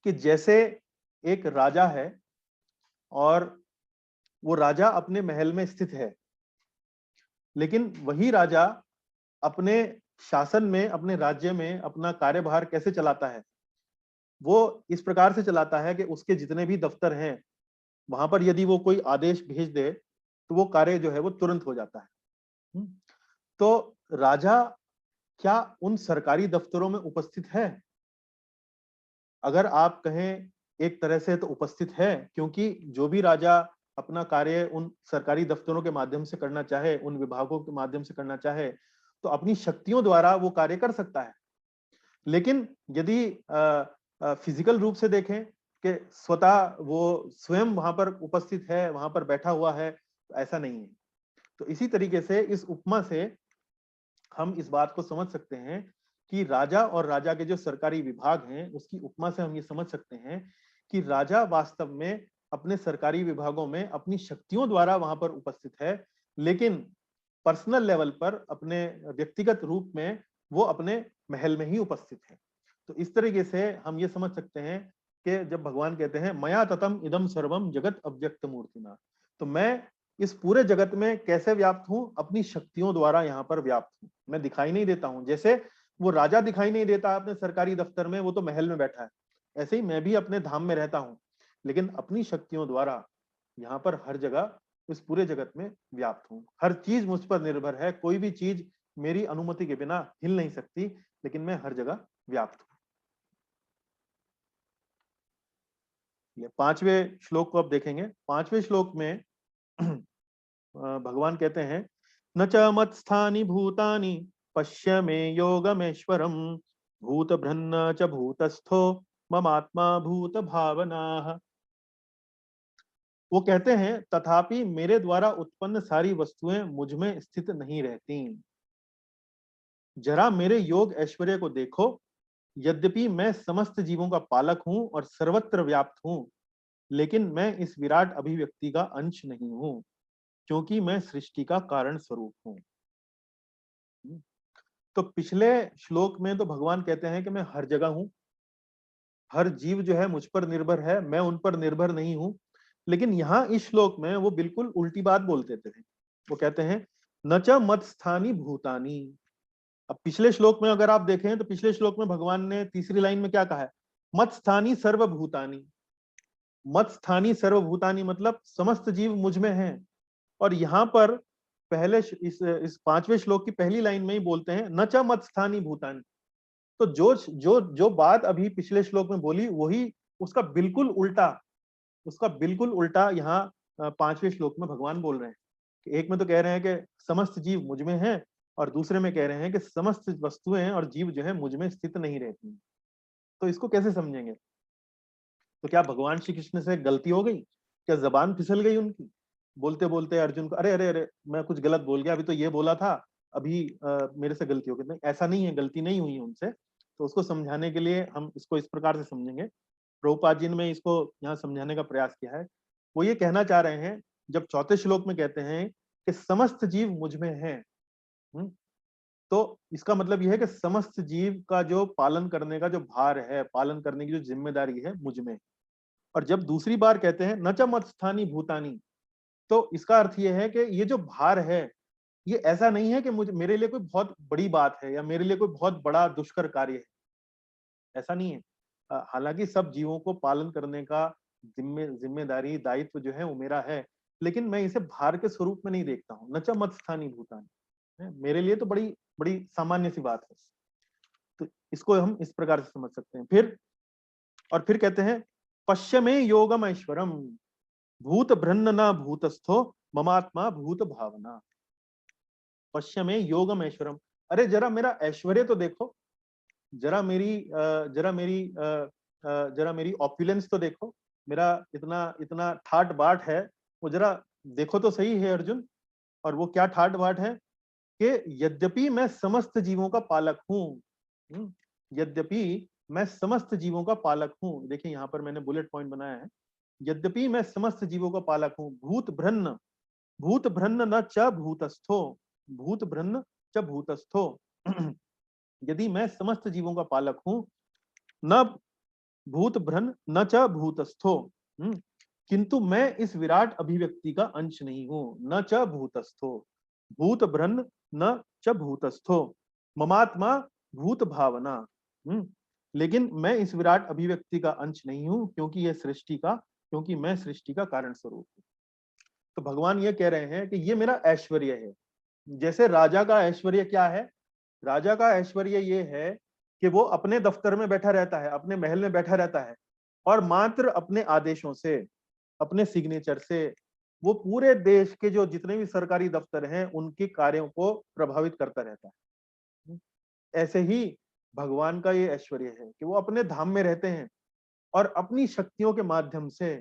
[SPEAKER 1] कि जैसे एक राजा है और वो राजा अपने महल में स्थित है, लेकिन वही राजा अपने शासन में, अपने राज्य में अपना कार्यभार कैसे चलाता है? वो इस प्रकार से चलाता है कि उसके जितने भी दफ्तर हैं, वहां पर यदि वो कोई आदेश भेज दे तो वो कार्य जो है वो तुरंत हो जाता है। तो राजा क्या उन सरकारी दफ्तरों में उपस्थित है? अगर आप कहें एक तरह से तो उपस्थित है, क्योंकि जो भी राजा अपना कार्य उन सरकारी दफ्तरों के माध्यम से करना चाहे, उन विभागों के माध्यम से करना चाहे, तो अपनी शक्तियों द्वारा वो कार्य कर सकता है। लेकिन यदि फिजिकल रूप से देखें कि स्वतः वो स्वयं वहां पर उपस्थित है, वहां पर बैठा हुआ है, तो ऐसा नहीं है। तो इसी तरीके से इस उपमा से हम इस बात को समझ सकते हैं कि राजा और राजा के जो सरकारी विभाग हैं, उसकी उपमा से हम ये समझ सकते हैं कि राजा वास्तव में अपने सरकारी विभागों में अपनी शक्तियों द्वारा वहां पर उपस्थित है, लेकिन पर्सनल लेवल पर, अपने व्यक्तिगत रूप में वो अपने महल में ही उपस्थित है। तो इस तरीके से हम ये समझ सकते हैं कि जब भगवान कहते हैं मया ततम इदम सर्वम जगत अव्यक्त मूर्तिना, तो मैं इस पूरे जगत में कैसे व्याप्त हूं? अपनी शक्तियों द्वारा यहाँ पर व्याप्त हूं। मैं दिखाई नहीं देता हूं, जैसे वो राजा दिखाई नहीं देता अपने सरकारी दफ्तर में, वो तो महल में बैठा है, ऐसे ही मैं भी अपने धाम में रहता हूं, लेकिन अपनी शक्तियों द्वारा यहाँ पर हर जगह इस पूरे जगत में व्याप्त हूं। हर चीज मुझ पर निर्भर है, कोई भी चीज मेरी अनुमति के बिना हिल नहीं सकती, लेकिन मैं हर जगह व्याप्त हूं। ये 5वें श्लोक को अब देखेंगे। 5वें श्लोक में भगवान कहते हैं न च मत्स्थानि भूतानि पश्य मे योगमेश्वरम भूत भृन्न च भूतस्थो ममात्मा भूत भावनाः। वो कहते हैं तथापि मेरे द्वारा उत्पन्न सारी वस्तुएं मुझ में स्थित नहीं रहती। जरा मेरे योग ऐश्वर्य को देखो। यद्यपि मैं समस्त जीवों का पालक हूं और सर्वत्र व्याप्त हूं, लेकिन मैं इस विराट अभिव्यक्ति का अंश नहीं हूं, क्योंकि मैं सृष्टि का कारण स्वरूप हूं। तो पिछले श्लोक में तो भगवान कहते हैं कि मैं हर जगह हूं, हर जीव जो है मुझ पर निर्भर है, मैं उन पर निर्भर नहीं हूं। लेकिन यहाँ इस श्लोक में वो बिल्कुल उल्टी बात बोलते थे। वो कहते हैं न च मत स्थानी भूतानी। अब पिछले श्लोक में अगर आप देखें तो पिछले श्लोक में भगवान ने तीसरी लाइन में क्या कहा है? मत स्थानी सर्वभूतानी। मत स्थानी सर्वभूतानी मतलब समस्त जीव मुझ में हैं। और यहाँ पर पहले इस पांचवें श्लोक की पहली लाइन में ही बोलते हैं न च मत स्थानी भूतानी। तो जो बात अभी पिछले श्लोक में बोली वही उसका बिल्कुल उल्टा, उसका बिल्कुल उल्टा यहाँ पांचवें श्लोक में भगवान बोल रहे हैं। एक में तो कह रहे हैं कि समस्त जीव मुझ में है, और दूसरे में कह रहे हैं कि समस्त वस्तुएं और जीव जो है मुझ में स्थित नहीं रहती। तो इसको कैसे समझेंगे? तो क्या भगवान श्री कृष्ण से गलती हो गई? क्या जबान फिसल गई उनकी? बोलते बोलते अर्जुन को अरे अरे अरे मैं कुछ गलत बोल गया, अभी तो ये बोला था, अभी मेरे से गलती हो गई। नहीं, ऐसा नहीं है, गलती नहीं हुई है उनसे। तो उसको समझाने के लिए हम इसको इस प्रकार से समझेंगे। प्रभुपाद जी ने इसको यहाँ समझाने का प्रयास किया है। वो ये कहना चाह रहे हैं, जब चौथे श्लोक में कहते हैं कि समस्त जीव मुझ में है, तो इसका मतलब यह है कि समस्त जीव का जो पालन करने का जो भार है, पालन करने की जो जिम्मेदारी है मुझ में। और जब दूसरी बार कहते हैं न च मत्स्थानी भूतानी, तो इसका अर्थ यह है कि ये जो भार है ये ऐसा नहीं है कि मुझे मेरे लिए कोई बहुत बड़ी बात है या मेरे लिए कोई बहुत बड़ा दुष्कर कार्य है। ऐसा नहीं है। हालांकि सब जीवों को पालन करने का जिम्मेदारी दायित्व जो है वो मेरा है, लेकिन मैं इसे भार के स्वरूप में नहीं देखता हूँ। न च मत्स्थानी भूतानी मेरे लिए तो बड़ी बड़ी सामान्य सी बात है। तो इसको हम इस प्रकार से समझ सकते हैं। फिर कहते हैं पश्चिमे योगम ऐश्वरम भूत भृन्न न भूतस्थो ममात्मा भूत भावना। पश्चिमे योगम ऐश्वरम, अरे जरा मेरा ऐश्वर्य तो देखो, जरा मेरी जरा मेरी ऑपुलेंस तो देखो, मेरा इतना इतना ठाट बाट है, वो जरा देखो तो सही है अर्जुन। और वो क्या ठाट बाट है कि यद्यपि मैं समस्त जीवों का पालक हूं, यद्यपि मैं समस्त जीवों का पालक हूं। देखिए यहाँ पर मैंने बुलेट पॉइंट बनाया है, यद्यपि मैं समस्त जीवों का पालक हूं। भूत भ्रन्न न च भूतस्थो, भूत भ्रन्न च भूतस्थो यदि मैं समस्त जीवों का पालक हूं, न भूत भ्रन्न न च भूतस्थो, किंतु मैं इस विराट अभिव्यक्ति का अंश नहीं हूं। न च भूतस्थो, भूत भ्रन्न न च भूतस्थो, ममात्मा भूत भावना। लेकिन मैं इस विराट अभिव्यक्ति का अंश नहीं हूं, क्योंकि मैं सृष्टि का कारण स्वरूप हूं। तो भगवान ये कह रहे हैं कि ये मेरा ऐश्वर्य है। जैसे राजा का ऐश्वर्य क्या है? राजा का ऐश्वर्य ये है कि वो अपने दफ्तर में बैठा रहता है, अपने महल में बैठा रहता है, और मात्र अपने आदेशों से, अपने सिग्नेचर से वो पूरे देश के जो जितने भी सरकारी दफ्तर हैं उनके कार्यों को प्रभावित करता रहता है। ऐसे ही भगवान का ये ऐश्वर्य है कि वो अपने धाम में रहते हैं और अपनी शक्तियों के माध्यम से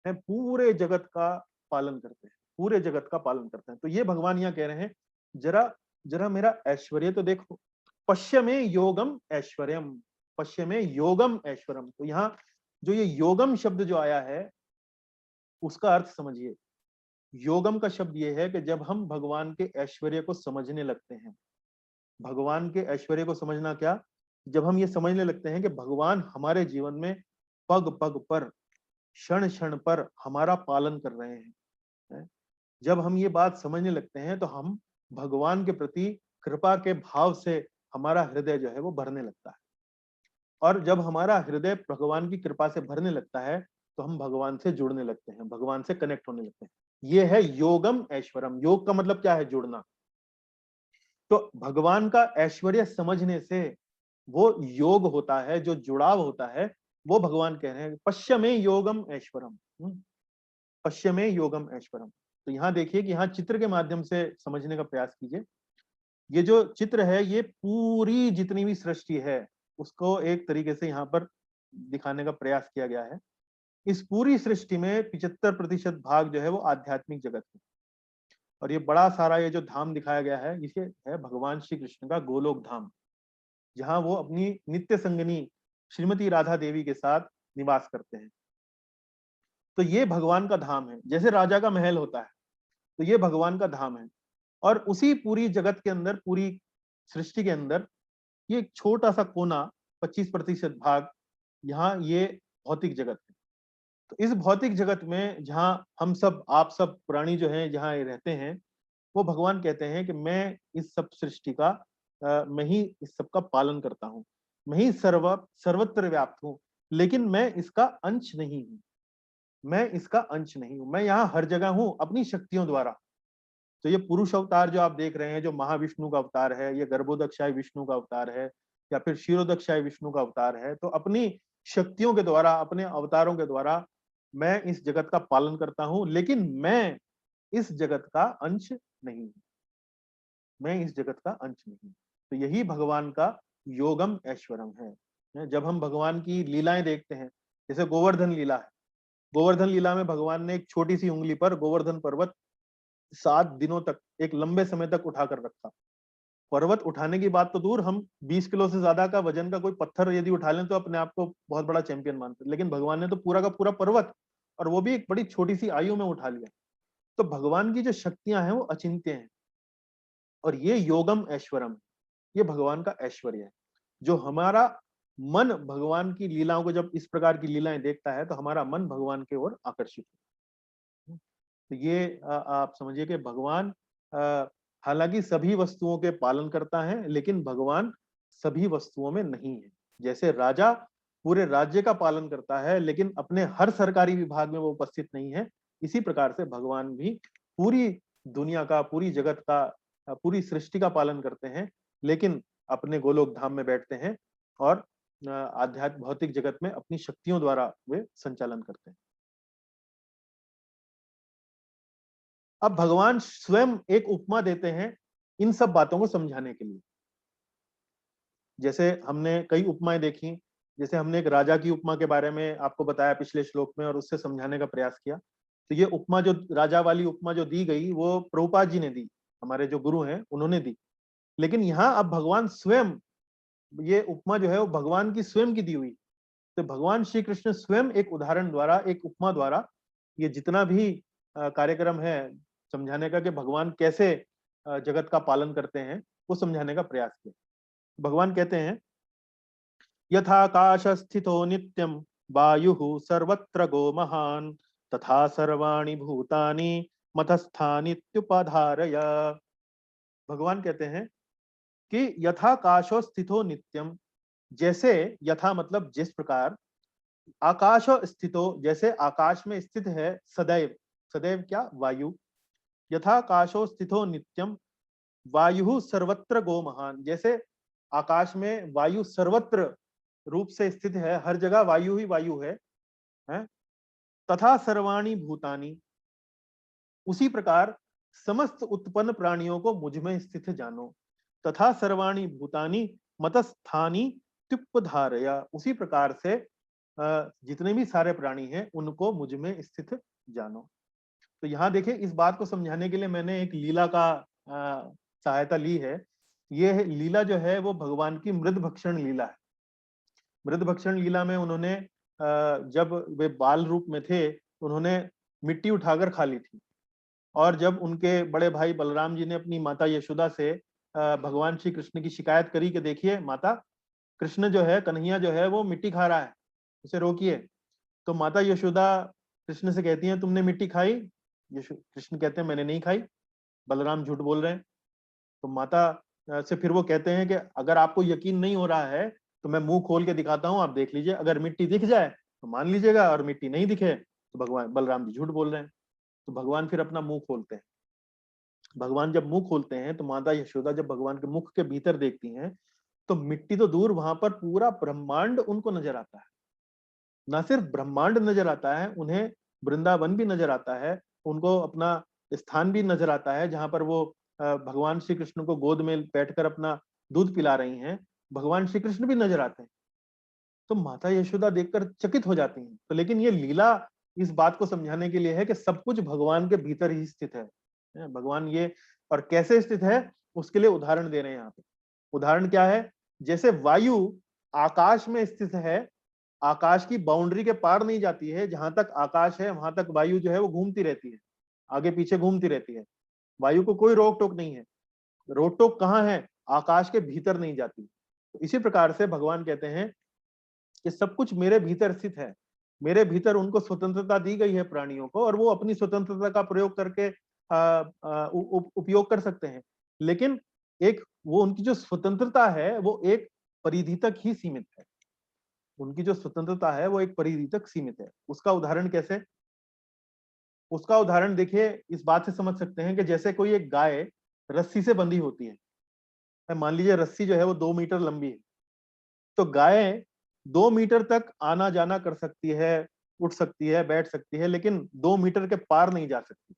[SPEAKER 1] पूरे जगत का पालन करते हैं, पूरे जगत का पालन करते हैं। तो ये भगवान यहाँ कह रहे हैं जरा जरा मेरा ऐश्वर्य तो देखो। पश्चिमे योगम ऐश्वर्यम, पश्चिमे योगम ऐश्वरम। तो यहाँ जो ये योगम शब्द जो आया है उसका अर्थ समझिए। योगम का शब्द ये है कि जब हम भगवान के ऐश्वर्य को समझने लगते हैं, भगवान के ऐश्वर्य को समझना क्या, जब हम ये समझने लगते हैं कि भगवान हमारे जीवन में पग पग पर, क्षण क्षण पर हमारा पालन कर रहे हैं, जब हम ये बात समझने लगते हैं तो हम भगवान के प्रति कृपा के भाव से हमारा हृदय जो है वो भरने लगता है। और जब हमारा हृदय भगवान की कृपा से भरने लगता है तो हम भगवान से जुड़ने लगते हैं, भगवान से कनेक्ट होने लगते हैं। ये है योगम ऐश्वरम। योग का मतलब क्या है? जुड़ना। तो भगवान का ऐश्वर्य समझने से वो योग होता है, जो जुड़ाव होता है, वो भगवान कह रहे हैं पश्चिमे योगम ऐश्वरम, पश्चिमे योगम ऐश्वरम। तो यहाँ देखिए कि यहाँ चित्र के माध्यम से समझने का प्रयास कीजिए। ये जो चित्र है ये पूरी जितनी भी सृष्टि है उसको एक तरीके से यहाँ पर दिखाने का प्रयास किया गया है। इस पूरी सृष्टि में 75% भाग जो है वो आध्यात्मिक जगत है, और ये बड़ा सारा ये जो धाम दिखाया गया है इसे है भगवान श्री कृष्ण का गोलोक धाम, जहां वो अपनी नित्य संगनी श्रीमती राधा देवी के साथ निवास करते हैं। तो ये भगवान का धाम है, जैसे राजा का महल होता है तो ये भगवान का धाम है। और उसी पूरी जगत के अंदर, पूरी सृष्टि के अंदर ये एक छोटा सा कोना, 25% भाग, यहाँ ये भौतिक जगत है। तो इस भौतिक जगत में जहाँ हम सब, आप सब प्राणी जो हैं जहाँ ये रहते हैं, वो भगवान कहते हैं कि मैं इस सब सृष्टि का मैं ही इस सब का पालन करता हूँ, मैं ही सर्वत्र व्याप्त हूँ, लेकिन मैं इसका अंश नहीं हूँ, मैं इसका अंश नहीं हूँ, मैं यहाँ हर जगह हूँ अपनी शक्तियों द्वारा। तो ये पुरुष अवतार जो आप देख रहे हैं, जो महाविष्णु का अवतार है, ये गर्भोदक्षाय विष्णु का अवतार है, या फिर क्षीरोदक्षाय विष्णु का अवतार है, तो अपनी शक्तियों के द्वारा, अपने अवतारों के द्वारा मैं इस जगत का पालन करता हूं, लेकिन मैं इस जगत का अंश नहीं हूं, मैं इस जगत का अंश नहीं हूं। तो यही भगवान का योगम ऐश्वरम है। जब हम भगवान की लीलाएं देखते हैं, जैसे गोवर्धन लीला है, गोवर्धन लीला में भगवान ने एक छोटी सी उंगली पर गोवर्धन पर्वत 7 दिनों तक, एक लंबे समय तक उठाकर रखा। पर्वत उठाने की बात तो दूर, हम 20 किलो से ज्यादा का वजन का कोई पत्थर यदि उठा लें तो अपने आप को बहुत बड़ा चैंपियन मानते हैं, लेकिन भगवान ने तो पूरा का पूरा पर्वत, और वो भी एक बड़ी छोटी सी आयु में उठा लिया। तो भगवान की जो शक्तियां हैं वो अचिंत्य हैं, और ये योगम ऐश्वरम, ये भगवान का ऐश्वर्य है। जो हमारा मन भगवान की लीलाओं को, जब इस प्रकार की लीलाएं देखता है तो हमारा मन भगवान की ओर आकर्षित है। तो ये आप समझिए कि भगवान हालांकि सभी वस्तुओं के पालन करता है, लेकिन भगवान सभी वस्तुओं में नहीं है। जैसे राजा पूरे राज्य का पालन करता है लेकिन अपने हर सरकारी विभाग में वो उपस्थित नहीं है, इसी प्रकार से भगवान भी पूरी दुनिया का, पूरी जगत का, पूरी सृष्टि का पालन करते हैं, लेकिन अपने गोलोक धाम में बैठते हैं और आध्यात्म भौतिक जगत में अपनी शक्तियों द्वारा वे संचालन करते हैं। अब भगवान स्वयं एक उपमा देते हैं इन सब बातों को समझाने के लिए। जैसे हमने कई उपमाएं देखी, जैसे हमने एक राजा की उपमा के बारे में आपको बताया पिछले श्लोक में और उससे समझाने का प्रयास किया। तो ये उपमा, जो राजा वाली उपमा जो दी गई, वो प्रभुपाद जी ने दी, हमारे जो गुरु हैं उन्होंने दी। लेकिन यहाँ अब भगवान स्वयं, ये उपमा जो है वो भगवान की स्वयं की दी हुई। तो भगवान श्री कृष्ण स्वयं एक उदाहरण द्वारा, एक उपमा द्वारा ये जितना भी कार्यक्रम है समझाने का कि भगवान कैसे जगत का पालन करते हैं, वो समझाने का प्रयास किया। भगवान कहते हैं, यथाकाश स्थितो नित्यम वायु सर्वत्र गो महान तथा सर्वाणि भूतानि मतस्थानित्युपधारय। भगवान कहते हैं कि यथाकाशो स्थितो नित्यम, जैसे, यथा मतलब जिस प्रकार, आकाशो स्थितो जैसे आकाश में स्थित है सदैव, सदैव क्या, वायु, यथाकाशो स्थितो नित्यम वायु सर्वत्र गो महान, जैसे आकाश में वायु सर्वत्र रूप से स्थित है, हर जगह वायु ही वायु है? तथा सर्वाणि भूतानि, उसी प्रकार समस्त उत्पन्न प्राणियों को मुझ में स्थित जानो। तथा सर्वाणि भूतानि मतस्थानी त्युपधारया, उसी प्रकार से जितने भी सारे प्राणी हैं उनको मुझ में स्थित जानो। तो यहाँ देखिए, इस बात को समझाने के लिए मैंने एक लीला का सहायता ली है। ये लीला जो है वो भगवान की मृद भक्षण लीला है। मृद भक्षण लीला में उन्होंने जब वे बाल रूप में थे उन्होंने मिट्टी उठाकर खा ली थी, और जब उनके बड़े भाई बलराम जी ने अपनी माता यशोदा से भगवान श्री कृष्ण की शिकायत करी कि देखिए माता, कृष्ण जो है, कन्हैया जो है वो मिट्टी खा रहा है, उसे रोकिए। तो माता यशोदा कृष्ण से कहती हैं, तुमने मिट्टी खाई? कृष्ण कहते हैं, मैंने नहीं खाई, बलराम झूठ बोल रहे हैं। तो माता से फिर वो कहते हैं कि अगर आपको यकीन नहीं हो रहा है तो मैं मुंह खोल के दिखाता हूं, आप देख लीजिए, अगर मिट्टी दिख जाए तो मान लीजिएगा, और मिट्टी नहीं दिखे तो भगवान बलराम जी झूठ बोल रहे हैं। तो भगवान फिर अपना मुंह खोलते हैं। भगवान जब मुंह खोलते हैं तो माता यशोदा जब भगवान के मुख के भीतर देखती हैं तो मिट्टी तो दूर, वहां पर पूरा ब्रह्मांड उनको नजर आता है। ना सिर्फ ब्रह्मांड नजर आता है, उन्हें वृंदावन भी नजर आता है, उनको अपना स्थान भी नजर आता है जहां पर वो भगवान श्री कृष्ण को गोद में बैठकर अपना दूध पिला रही हैं, भगवान श्री कृष्ण भी नजर आते हैं। तो माता यशोदा देखकर चकित हो जाती हैं। तो लेकिन ये लीला इस बात को समझाने के लिए है कि सब कुछ भगवान के भीतर ही स्थित है। भगवान ये और कैसे स्थित है उसके लिए उदाहरण दे रहे हैं यहाँ पे। उदाहरण क्या है? जैसे वायु आकाश में स्थित है, आकाश की बाउंड्री के पार नहीं जाती है, जहां तक आकाश है वहां तक वायु जो है वो घूमती रहती है, आगे पीछे घूमती रहती है, वायु को कोई रोक टोक नहीं है। रोक टोक कहाँ है? आकाश के भीतर नहीं जाती। तो इसी प्रकार से भगवान कहते हैं कि सब कुछ मेरे भीतर स्थित है, मेरे भीतर उनको स्वतंत्रता दी गई है प्राणियों को, और वो अपनी स्वतंत्रता का प्रयोग करके उपयोग कर सकते हैं। लेकिन एक वो उनकी जो स्वतंत्रता है वो एक परिधि तक ही सीमित है। उनकी जो स्वतंत्रता है वो एक परिधि तक सीमित है। उसका उदाहरण कैसे? उसका उदाहरण देखिए, इस बात से समझ सकते हैं कि जैसे कोई एक गाय रस्सी से बंधी होती है, मान लीजिए रस्सी जो है वो 2 मीटर लंबी है, तो गाय 2 मीटर तक आना जाना कर सकती है, उठ सकती है, बैठ सकती है, लेकिन 2 मीटर के पार नहीं जा सकती,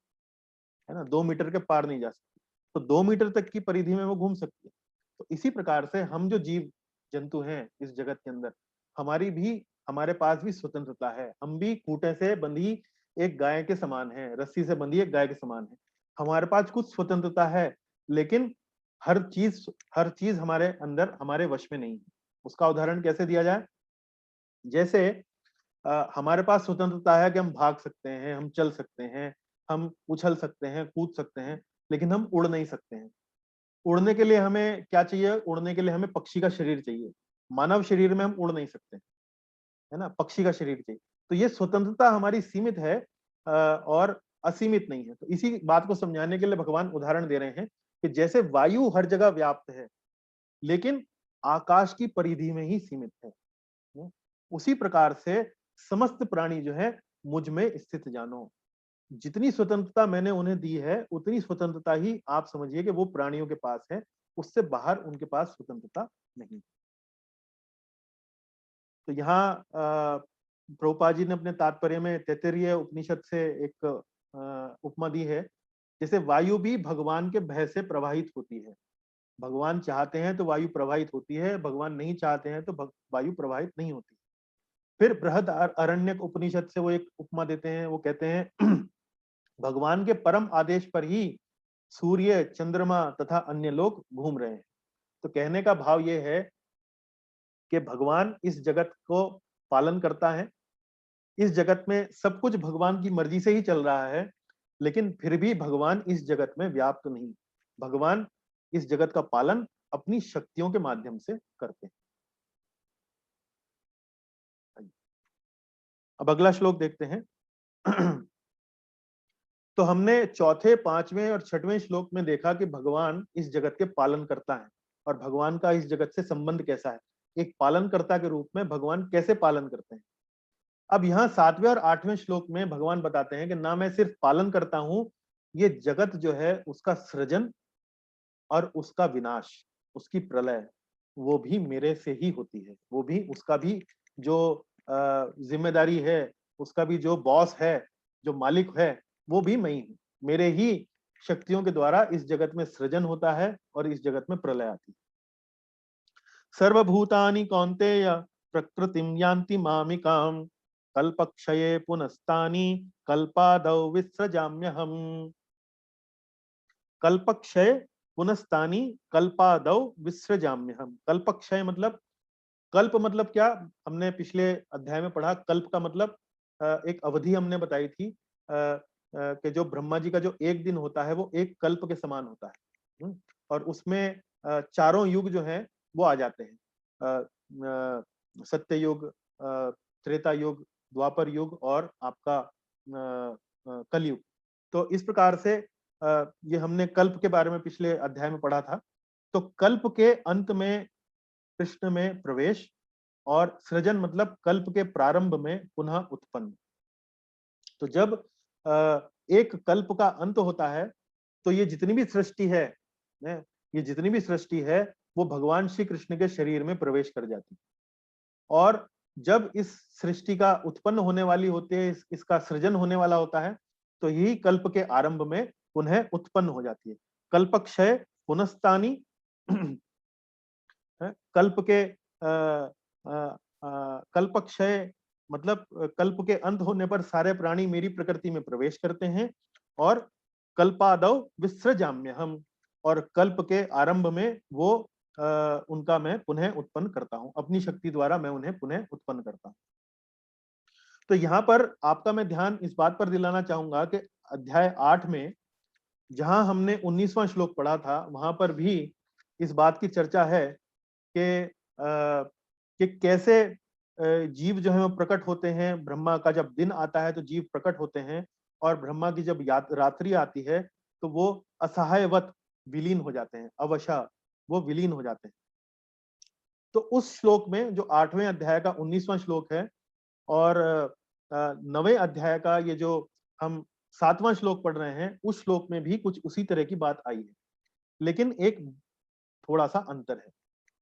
[SPEAKER 1] है ना? 2 मीटर के पार नहीं जा सकती। तो 2 मीटर तक की परिधि में वो घूम सकती है। तो इसी प्रकार से हम जो जीव जंतु हैं इस जगत के अंदर, हमारी भी हमारे पास भी स्वतंत्रता है। हम भी खूंटे से बंधी एक गाय के समान है, रस्सी से बंधी एक गाय के समान है। हमारे पास कुछ स्वतंत्रता है, लेकिन हर चीज हमारे अंदर हमारे वश में नहीं है। उसका उदाहरण कैसे दिया जाए? जैसे हमारे पास स्वतंत्रता है कि हम भाग सकते हैं, हम चल सकते हैं, हम उछल सकते हैं, कूद सकते हैं, लेकिन हम उड़ नहीं सकते हैं। उड़ने के लिए हमें क्या चाहिए? उड़ने के लिए हमें पक्षी का शरीर चाहिए। मानव शरीर में हम उड़ नहीं सकते, है ना? पक्षी का शरीर चाहिए। तो ये स्वतंत्रता हमारी सीमित है और असीमित नहीं है। तो इसी बात को समझाने के लिए भगवान उदाहरण दे रहे हैं कि जैसे वायु हर जगह व्याप्त है, लेकिन आकाश की परिधि में ही सीमित है। उसी प्रकार से समस्त प्राणी जो है मुझ में स्थित जानो। जितनी स्वतंत्रता मैंने उन्हें दी है, उतनी स्वतंत्रता ही आप समझिए कि वो प्राणियों के पास है, उससे बाहर उनके पास स्वतंत्रता नहीं। तो यहाँ प्रभुपाद जी ने अपने तात्पर्य में तैत्तिरीय उपनिषद से एक उपमा दी है। जैसे वायु भी भगवान के भय से प्रवाहित होती है। भगवान चाहते हैं तो वायु प्रवाहित होती है, भगवान नहीं चाहते हैं तो वायु प्रवाहित नहीं होती। फिर बृहद अरण्यक उपनिषद से वो एक उपमा देते हैं, वो कहते हैं भगवान के परम आदेश पर ही सूर्य, चंद्रमा तथा अन्य लोग घूम रहे हैं। तो कहने का भाव ये है कि भगवान इस जगत को पालन करता है। इस जगत में सब कुछ भगवान की मर्जी से ही चल रहा है, लेकिन फिर भी भगवान इस जगत में व्याप्त नहीं। भगवान इस जगत का पालन अपनी शक्तियों के माध्यम से करते हैं। अब अगला श्लोक देखते हैं। तो हमने चौथे, पांचवें और छठवें श्लोक में देखा कि भगवान इस जगत के पालन करता है और भगवान का इस जगत से संबंध कैसा है। एक पालनकर्ता के रूप में भगवान कैसे पालन करते हैं। अब यहाँ 7वें और 8वें श्लोक में भगवान बताते हैं कि ना मैं सिर्फ पालन करता हूं, ये जगत जो है उसका सृजन और उसका विनाश, उसकी प्रलय, वो भी मेरे से ही होती है। वो भी उसका भी जो जिम्मेदारी है, उसका भी जो बॉस है, जो मालिक है, वो भी मैं ही हूँ। मेरे ही शक्तियों के द्वारा इस जगत में सृजन होता है और इस जगत में प्रलय आती है। सर्वभूतानि कौन्तेय प्रकृतिं यान्ति मामिकाम् कल्पक्षये पुनस्तानि कल्पादौ विसृजाम्यहम्। कल्पक्षय पुनस्तानि कल्पादौ विसृजाम्यहम्। कल्पक्षय मतलब, कल्प मतलब क्या? हमने पिछले अध्याय में पढ़ा। कल्प का मतलब एक अवधि हमने बताई थी कि जो ब्रह्मा जी का जो एक दिन होता है वो एक कल्प के समान होता है। और उसमें चारों युग जो हैं वो आ जाते हैं। सत्य युग, त्रेता युग, द्वापर युग और आपका कलयुग। तो इस प्रकार से ये हमने कल्प के बारे में पिछले अध्याय में पढ़ा था। तो कल्प के अंत में कृष्ण में प्रवेश, और सृजन मतलब कल्प के प्रारंभ में पुनः उत्पन्न। तो जब एक कल्प का अंत होता है तो ये जितनी भी सृष्टि है, ये जितनी भी सृष्टि है वो भगवान श्री कृष्ण के शरीर में प्रवेश कर जाती है। और जब इस सृष्टि का उत्पन्न होने वाली होती है, इसका सृजन होने वाला होता है, तो यही कल्प के आरंभ में पुनः उत्पन्न हो जाती है। कल्पक्षय पुनस्तानी कल्प के कल्पक्षय मतलब कल्प के अंत होने पर सारे प्राणी मेरी प्रकृति में प्रवेश करते हैं, और कल्पादौ विसृजाम्य हम, और कल्प के आरंभ में वो उनका मैं पुनः उत्पन्न करता हूं, अपनी शक्ति द्वारा मैं उन्हें पुनः उत्पन्न करता हूं। तो यहाँ पर आपका मैं ध्यान इस बात पर दिलाना चाहूंगा कि अध्याय 8 में जहां हमने 19वां श्लोक पढ़ा था, वहां पर भी इस बात की चर्चा है कि कैसे जीव जो है वो प्रकट होते हैं। ब्रह्मा का जब दिन आता है तो जीव प्रकट होते हैं, और ब्रह्मा की जब रात्रि आती है तो वो असहायवत विलीन हो जाते हैं, अवशा वो विलीन हो जाते हैं। तो उस श्लोक में जो 8वें अध्याय का 19वां श्लोक है, और 9वें अध्याय का ये जो हम 7वां श्लोक पढ़ रहे हैं, उस श्लोक में भी कुछ उसी तरह की बात आई है, लेकिन एक थोड़ा सा अंतर है।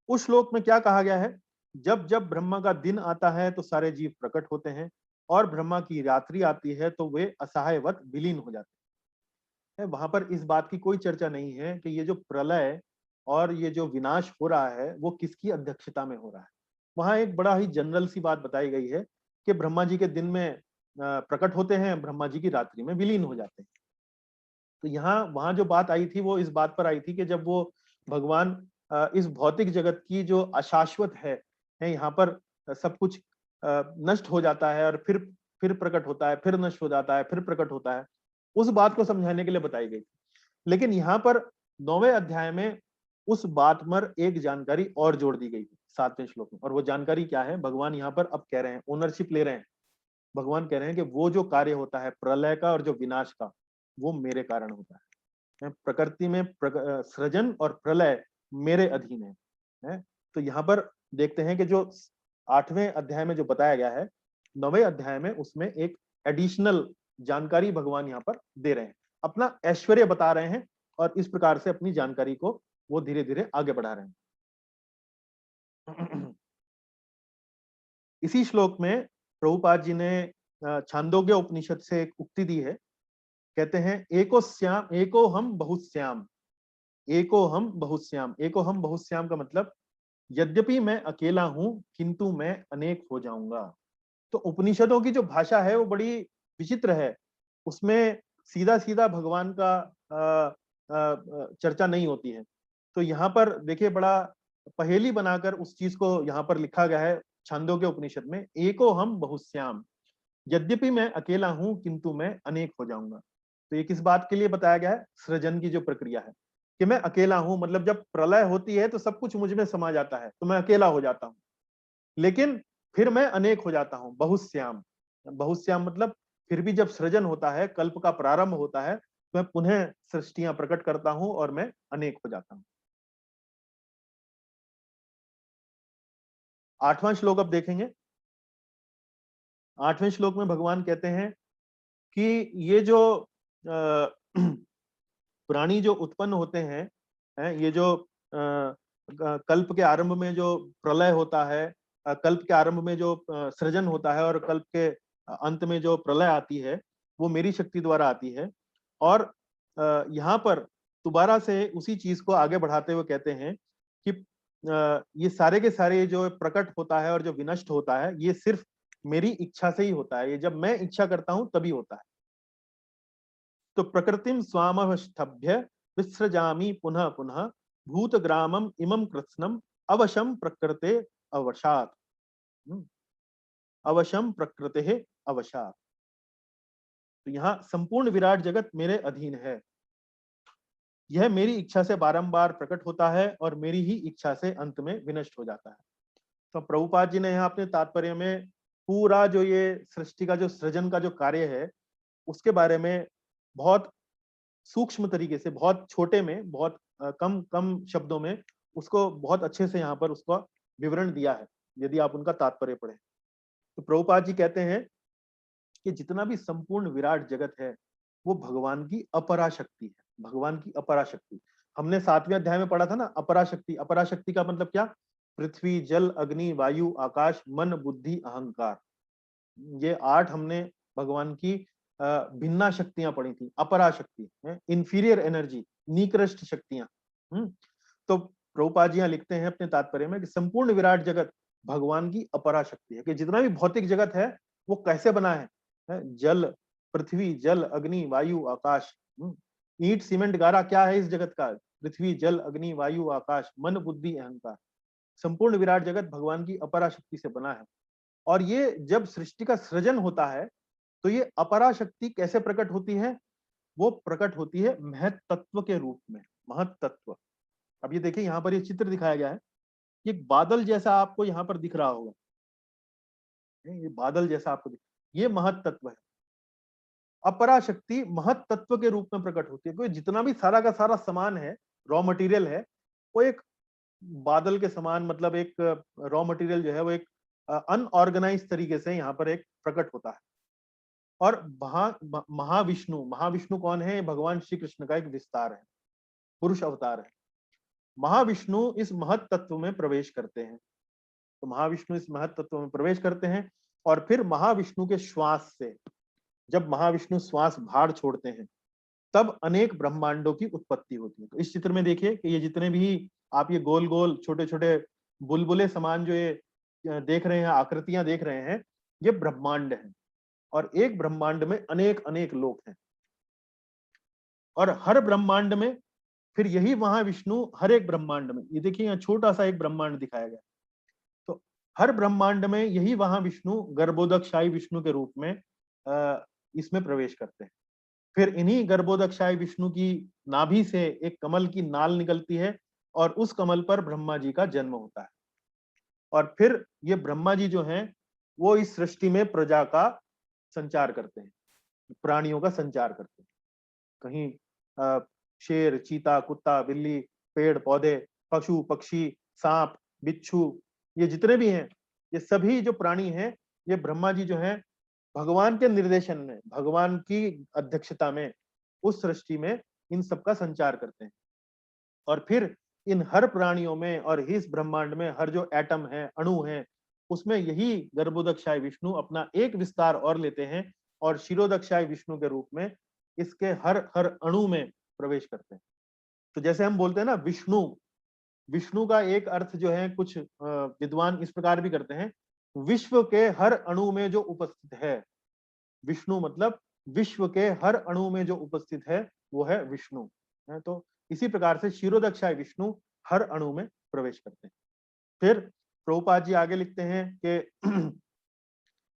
[SPEAKER 1] उस श्लोक में क्या कहा गया है, जब जब ब्रह्मा का दिन आता है तो सारे जीव प्रकट होते हैं, और ब्रह्मा की रात्रि आती है तो वे असहायवत विलीन हो जाते हैं। वहां पर इस बात की कोई चर्चा नहीं है कि ये जो प्रलय और ये जो विनाश हो रहा है वो किसकी अध्यक्षता में हो रहा है। वहां एक बड़ा ही जनरल सी बात बताई गई है कि ब्रह्मा जी के दिन में प्रकट होते हैं, ब्रह्मा जी की रात्रि में विलीन हो जाते हैं। तो यहाँ वहां जो बात आई थी वो इस बात पर आई थी कि जब वो भगवान इस भौतिक जगत की जो अशाश्वत है यहाँ पर सब कुछ नष्ट हो जाता है, और फिर प्रकट होता है, फिर नष्ट हो जाता है, फिर प्रकट होता है, उस बात को समझाने के लिए बताई गई। लेकिन यहाँ पर 9वें अध्याय में उस बात पर एक जानकारी और जोड़ दी गई 7वें श्लोक में, और वो जानकारी क्या है, भगवान यहाँ पर अब कह रहे हैं, ओनरशिप ले रहे हैं। भगवान कह रहे हैं कि वो जो कार्य होता है प्रलय का और जो विनाश का, वो मेरे कारण होता है। प्रकृति में सृजन और प्रलय मेरे अधीन है। तो यहाँ पर देखते हैं कि जो 8वें अध्याय में जो बताया गया है, 9वें अध्याय में उसमें एक एडिशनल जानकारी भगवान यहाँ पर दे रहे हैं, अपना ऐश्वर्य बता रहे हैं, और इस प्रकार से अपनी जानकारी को वो धीरे धीरे आगे बढ़ा रहे हैं। इसी श्लोक में प्रभुपाद जी ने छांदोग्य उपनिषद से एक उक्ति दी है। कहते हैं, एको हम बहुश्याम, एको हम बहुश्याम। एको हम बहुश्याम का मतलब, यद्यपि मैं अकेला हूं किंतु मैं अनेक हो जाऊंगा। तो उपनिषदों की जो भाषा है वो बड़ी विचित्र है, उसमें सीधा सीधा भगवान का चर्चा नहीं होती है। तो यहाँ पर देखिए, बड़ा पहेली बनाकर उस चीज को यहाँ पर लिखा गया है छांदोग्य उपनिषद में, एको हम बहुश्याम, यद्यपि मैं अकेला हूं किंतु मैं अनेक हो जाऊंगा। तो ये किस बात के लिए बताया गया है, सृजन की जो प्रक्रिया है, कि मैं अकेला हूं, मतलब जब प्रलय होती है तो सब कुछ मुझ में समा जाता है, तो मैं अकेला हो जाता हूं, लेकिन फिर मैं अनेक हो जाता हूं, बहुश्याम। बहुश्याम मतलब फिर भी जब सृजन होता है, कल्प का प्रारंभ होता है, तो मैं पुनः सृष्टियां प्रकट करता हूं और मैं अनेक हो जाता हूं। 8वां श्लोक अब देखेंगे। 8वें श्लोक में भगवान कहते हैं कि ये जो प्राणी जो उत्पन्न होते हैं, ये जो कल्प के आरंभ में जो प्रलय होता है, कल्प के आरंभ में जो सृजन होता है, और कल्प के अंत में जो प्रलय आती है, वो मेरी शक्ति द्वारा आती है। और यहाँ पर दोबारा से उसी चीज को आगे बढ़ाते हुए कहते हैं कि ये सारे के सारे जो प्रकट होता है और जो विनष्ट होता है, ये सिर्फ मेरी इच्छा से ही होता है, ये जब मैं इच्छा करता हूं तभी होता है। तो प्रकृतिम स्वामवष्टभ्य विसृजामि पुनः पुनः, भूतग्रामम इमं कृत्स्नम अवशम प्रकृते अवशात। अवशम प्रकृते अवशात। तो यहाँ संपूर्ण विराट जगत मेरे अधीन है, यह मेरी इच्छा से बारंबार प्रकट होता है और मेरी ही इच्छा से अंत में विनष्ट हो जाता है। तो प्रभुपाद जी ने यहाँ अपने तात्पर्य में पूरा जो ये सृष्टि का जो सृजन का जो कार्य है, उसके बारे में बहुत सूक्ष्म तरीके से, बहुत छोटे में, बहुत कम कम शब्दों में उसको बहुत अच्छे से यहाँ पर उसका विवरण दिया है, यदि आप उनका तात्पर्य पढ़ें। तो प्रभुपाद जी कहते हैं कि जितना भी संपूर्ण विराट जगत है वो भगवान की अपराशक्ति है, भगवान की अपराशक्ति। हमने 7वें अध्याय में पढ़ा था ना, अपराशक्ति। अपराशक्ति का मतलब क्या, पृथ्वी, जल, अग्नि, वायु, आकाश, मन, बुद्धि, अहंकार, ये 8 हमने भगवान की भिन्ना शक्तियां पड़ी थी, अपरा शक्ति, इंफीरियर एनर्जी, निकृष्ट शक्तियां। तो प्रभुपाद जी यहाँ लिखते हैं अपने तात्पर्य में कि संपूर्ण विराट जगत भगवान की अपरा शक्ति है, कि जितना भी भौतिक जगत है वो कैसे बना है, जल, पृथ्वी, जल, अग्नि, वायु, आकाश। ईंट सीमेंट गारा क्या है इस जगत का? पृथ्वी, जल, अग्नि, वायु, आकाश, मन, बुद्धि, अहंकार। संपूर्ण विराट जगत भगवान की अपरा शक्ति से बना है। और ये जब सृष्टि का सृजन होता है तो ये अपरा शक्ति कैसे प्रकट होती है? वो प्रकट होती है महत तत्व के रूप में, महत तत्व। अब ये देखिए यहाँ पर ये चित्र दिखाया गया है, एक बादल जैसा आपको यहाँ पर दिख रहा होगा, ये बादल जैसा आपको ये महत तत्व है। अपरा शक्ति महत तत्व के रूप में प्रकट होती है, क्योंकि जितना भी सारा का सारा सामान है, रॉ मटेरियल है, वो एक बादल के समान, मतलब एक रॉ मटेरियल जो है वो एक अनऑर्गेनाइज तरीके से यहाँ पर एक प्रकट होता है। और महाविष्णु, महाविष्णु कौन है? भगवान श्री कृष्ण का एक विस्तार है, पुरुष अवतार है। महाविष्णु इस महत तत्व में प्रवेश करते हैं। तो महाविष्णु इस महत तत्व में प्रवेश करते हैं और फिर महाविष्णु के श्वास से, जब महाविष्णु श्वास भार छोड़ते हैं, तब अनेक ब्रह्मांडों की उत्पत्ति होती है। तो इस चित्र में देखिए कि ये जितने भी आप ये गोल गोल छोटे छोटे बुलबुले समान जो ये देख रहे हैं, आकृतियां देख रहे हैं, ये ब्रह्मांड हैं। और एक ब्रह्मांड में अनेक अनेक लोक हैं, और हर ब्रह्मांड में फिर यही महाविष्णु, हर एक ब्रह्मांड में, ये देखिए यहाँ छोटा सा एक ब्रह्मांड दिखाया गया, तो हर ब्रह्मांड में यही महाविष्णु गर्भोदकशाही विष्णु के रूप में इसमें प्रवेश करते हैं। फिर इन्हीं गर्भोदकशाही विष्णु की नाभि से एक कमल की नाल निकलती है और उस कमल पर ब्रह्मा जी का जन्म होता है। और फिर ये ब्रह्मा जी जो हैं वो इस सृष्टि में प्रजा का संचार करते हैं, प्राणियों का संचार करते हैं। कहीं शेर, चीता, कुत्ता, बिल्ली, पेड़ पौधे, पशु पक्षी, सांप, बिच्छू, ये जितने भी हैं, ये सभी जो प्राणी हैं, ये ब्रह्मा जी जो हैं भगवान के निर्देशन में, भगवान की अध्यक्षता में उस सृष्टि में इन सबका संचार करते हैं। और फिर इन हर प्राणियों में और इस ब्रह्मांड में हर जो एटम है, अणु है, उसमें यही गर्भोदकशाही विष्णु अपना एक विस्तार और लेते हैं और क्षीरोदकशाही विष्णु के रूप में इसके हर हर अणु में प्रवेश करते हैं। तो जैसे हम बोलते हैं ना विष्णु, विष्णु का एक अर्थ जो है कुछ विद्वान इस प्रकार भी करते हैं, विश्व के हर अणु में जो उपस्थित है। विष्णु मतलब विश्व के हर अणु में जो उपस्थित है वो है विष्णु। तो इसी प्रकार से क्षीरोदकशाही विष्णु हर अणु में प्रवेश करते हैं। फिर प्रभुपाद जी आगे लिखते हैं कि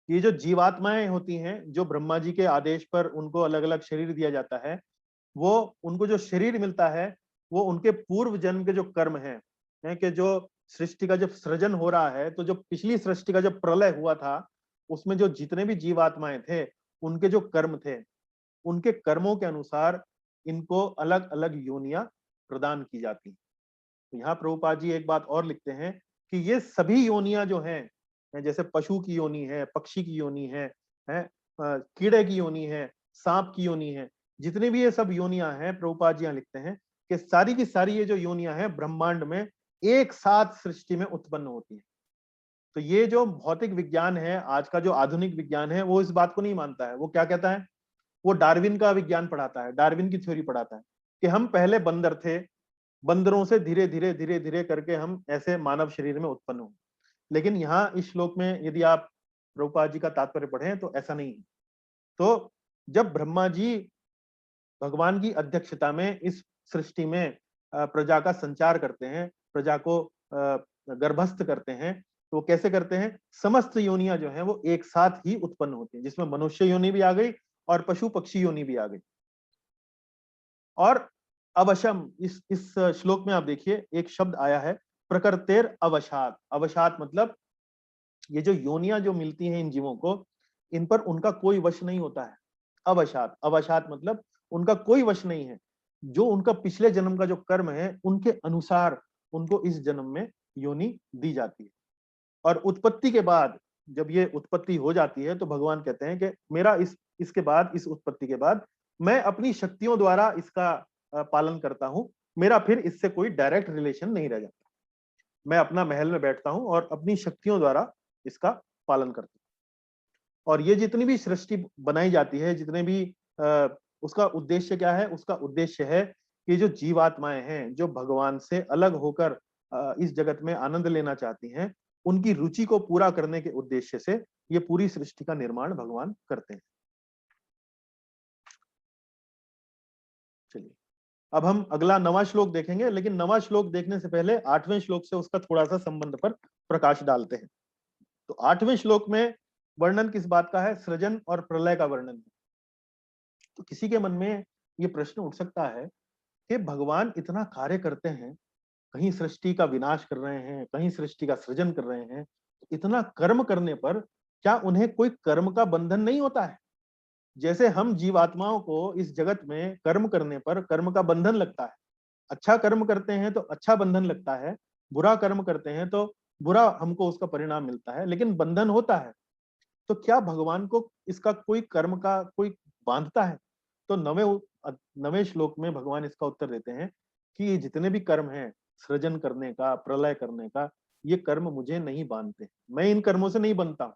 [SPEAKER 1] ये जो जीवात्माएं होती हैं, जो ब्रह्मा जी के आदेश पर उनको अलग अलग शरीर दिया जाता है, वो उनको जो शरीर मिलता है वो उनके पूर्व जन्म के जो कर्म हैं, कि जो सृष्टि का जब सृजन हो रहा है, तो जो पिछली सृष्टि का जब प्रलय हुआ था उसमें जो जितने भी जीवात्माएं थे उनके जो कर्म थे, उनके कर्मों के अनुसार इनको अलग अलग योनियां प्रदान की जाती हैं। तो यहाँ प्रभुपाद जी एक बात और लिखते हैं कि ये सभी योनियां जो हैं, जैसे पशु की योनि है, पक्षी की योनि है, कीड़े की योनि है, सांप की योनि है, जितने भी ये सब योनियां हैं, प्रभुपाद जी यहाँ लिखते हैं कि सारी की सारी ये जो योनियां हैं ब्रह्मांड में एक साथ सृष्टि में उत्पन्न होती है। तो ये जो भौतिक विज्ञान है, आज का जो आधुनिक विज्ञान है, वो इस बात को नहीं मानता है। वो क्या कहता है? वो डार्विन का विज्ञान पढ़ाता है, डार्विन की थ्योरी पढ़ाता है कि हम पहले बंदर थे, बंदरों से धीरे धीरे धीरे धीरे करके हम ऐसे मानव शरीर में उत्पन्न हुए। लेकिन यहाँ इस श्लोक में यदि आप प्रभुपाद जी का तात्पर्य पढ़ें तो ऐसा नहीं है। तो जब ब्रह्मा जी भगवान की अध्यक्षता में इस सृष्टि में प्रजा का संचार करते हैं, प्रजा को गर्भस्थ करते हैं, तो वो कैसे करते हैं? समस्त योनियां जो हैं वो एक साथ ही उत्पन्न होती हैं, जिसमें मनुष्य योनि भी आ गई और पशु पक्षी योनि भी आ गई। और अवशम, इस श्लोक में आप देखिए एक शब्द आया है प्रकृतेर अवशात। अवशात मतलब ये जो योनियां जो मिलती हैं इन जीवों को, इन पर उनका कोई वश नहीं होता है। अवशात, अवशात मतलब उनका कोई वश नहीं है। जो उनका पिछले जन्म का जो कर्म है उनके अनुसार उनको इस जन्म में योनि दी जाती है। और उत्पत्ति के बाद, जब ये उत्पत्ति हो जाती है, तो भगवान कहते हैं कि मेरा इसके बाद, इस उत्पत्ति के बाद मैं अपनी शक्तियों द्वारा इसका पालन करता हूं। मेरा फिर इससे कोई डायरेक्ट रिलेशन नहीं रह जाता। मैं अपना महल में बैठता हूं और अपनी शक्तियों द्वारा इसका पालन करता हूं। और ये जितनी भी सृष्टि बनाई जाती है, जितने भी उसका उद्देश्य क्या है? उसका उद्देश्य है कि जो जीवात्माएं हैं, जो भगवान से अलग होकर इस जगत में आनंद लेना चाहती हैं, उनकी रुचि को पूरा करने के उद्देश्य से ये पूरी सृष्टि का निर्माण भगवान करते हैं। चलिए, अब हम अगला 9वां श्लोक देखेंगे, लेकिन 9वां श्लोक देखने से पहले 8वें श्लोक से उसका थोड़ा सा संबंध पर प्रकाश डालते हैं। तो 8वें श्लोक में वर्णन किस बात का है? सृजन और प्रलय का वर्णन है। तो किसी के मन में ये प्रश्न उठ सकता है कि भगवान इतना कार्य करते हैं, कहीं सृष्टि का विनाश कर रहे हैं, कहीं सृष्टि का सृजन कर रहे हैं, तो इतना कर्म करने पर क्या उन्हें कोई कर्म का बंधन नहीं होता है? जैसे हम जीवात्माओं को इस जगत में कर्म करने पर कर्म का बंधन लगता है। अच्छा कर्म करते हैं तो अच्छा बंधन लगता है, बुरा कर्म करते हैं तो बुरा हमको उसका परिणाम मिलता है, लेकिन बंधन होता है। तो क्या भगवान को इसका कोई कर्म का कोई बांधता है? तो 9वें श्लोक में भगवान इसका उत्तर देते हैं कि ये जितने भी कर्म हैं, सृजन करने का, प्रलय करने का, ये कर्म मुझे नहीं बांधते, मैं इन कर्मों से नहीं बनता हूं।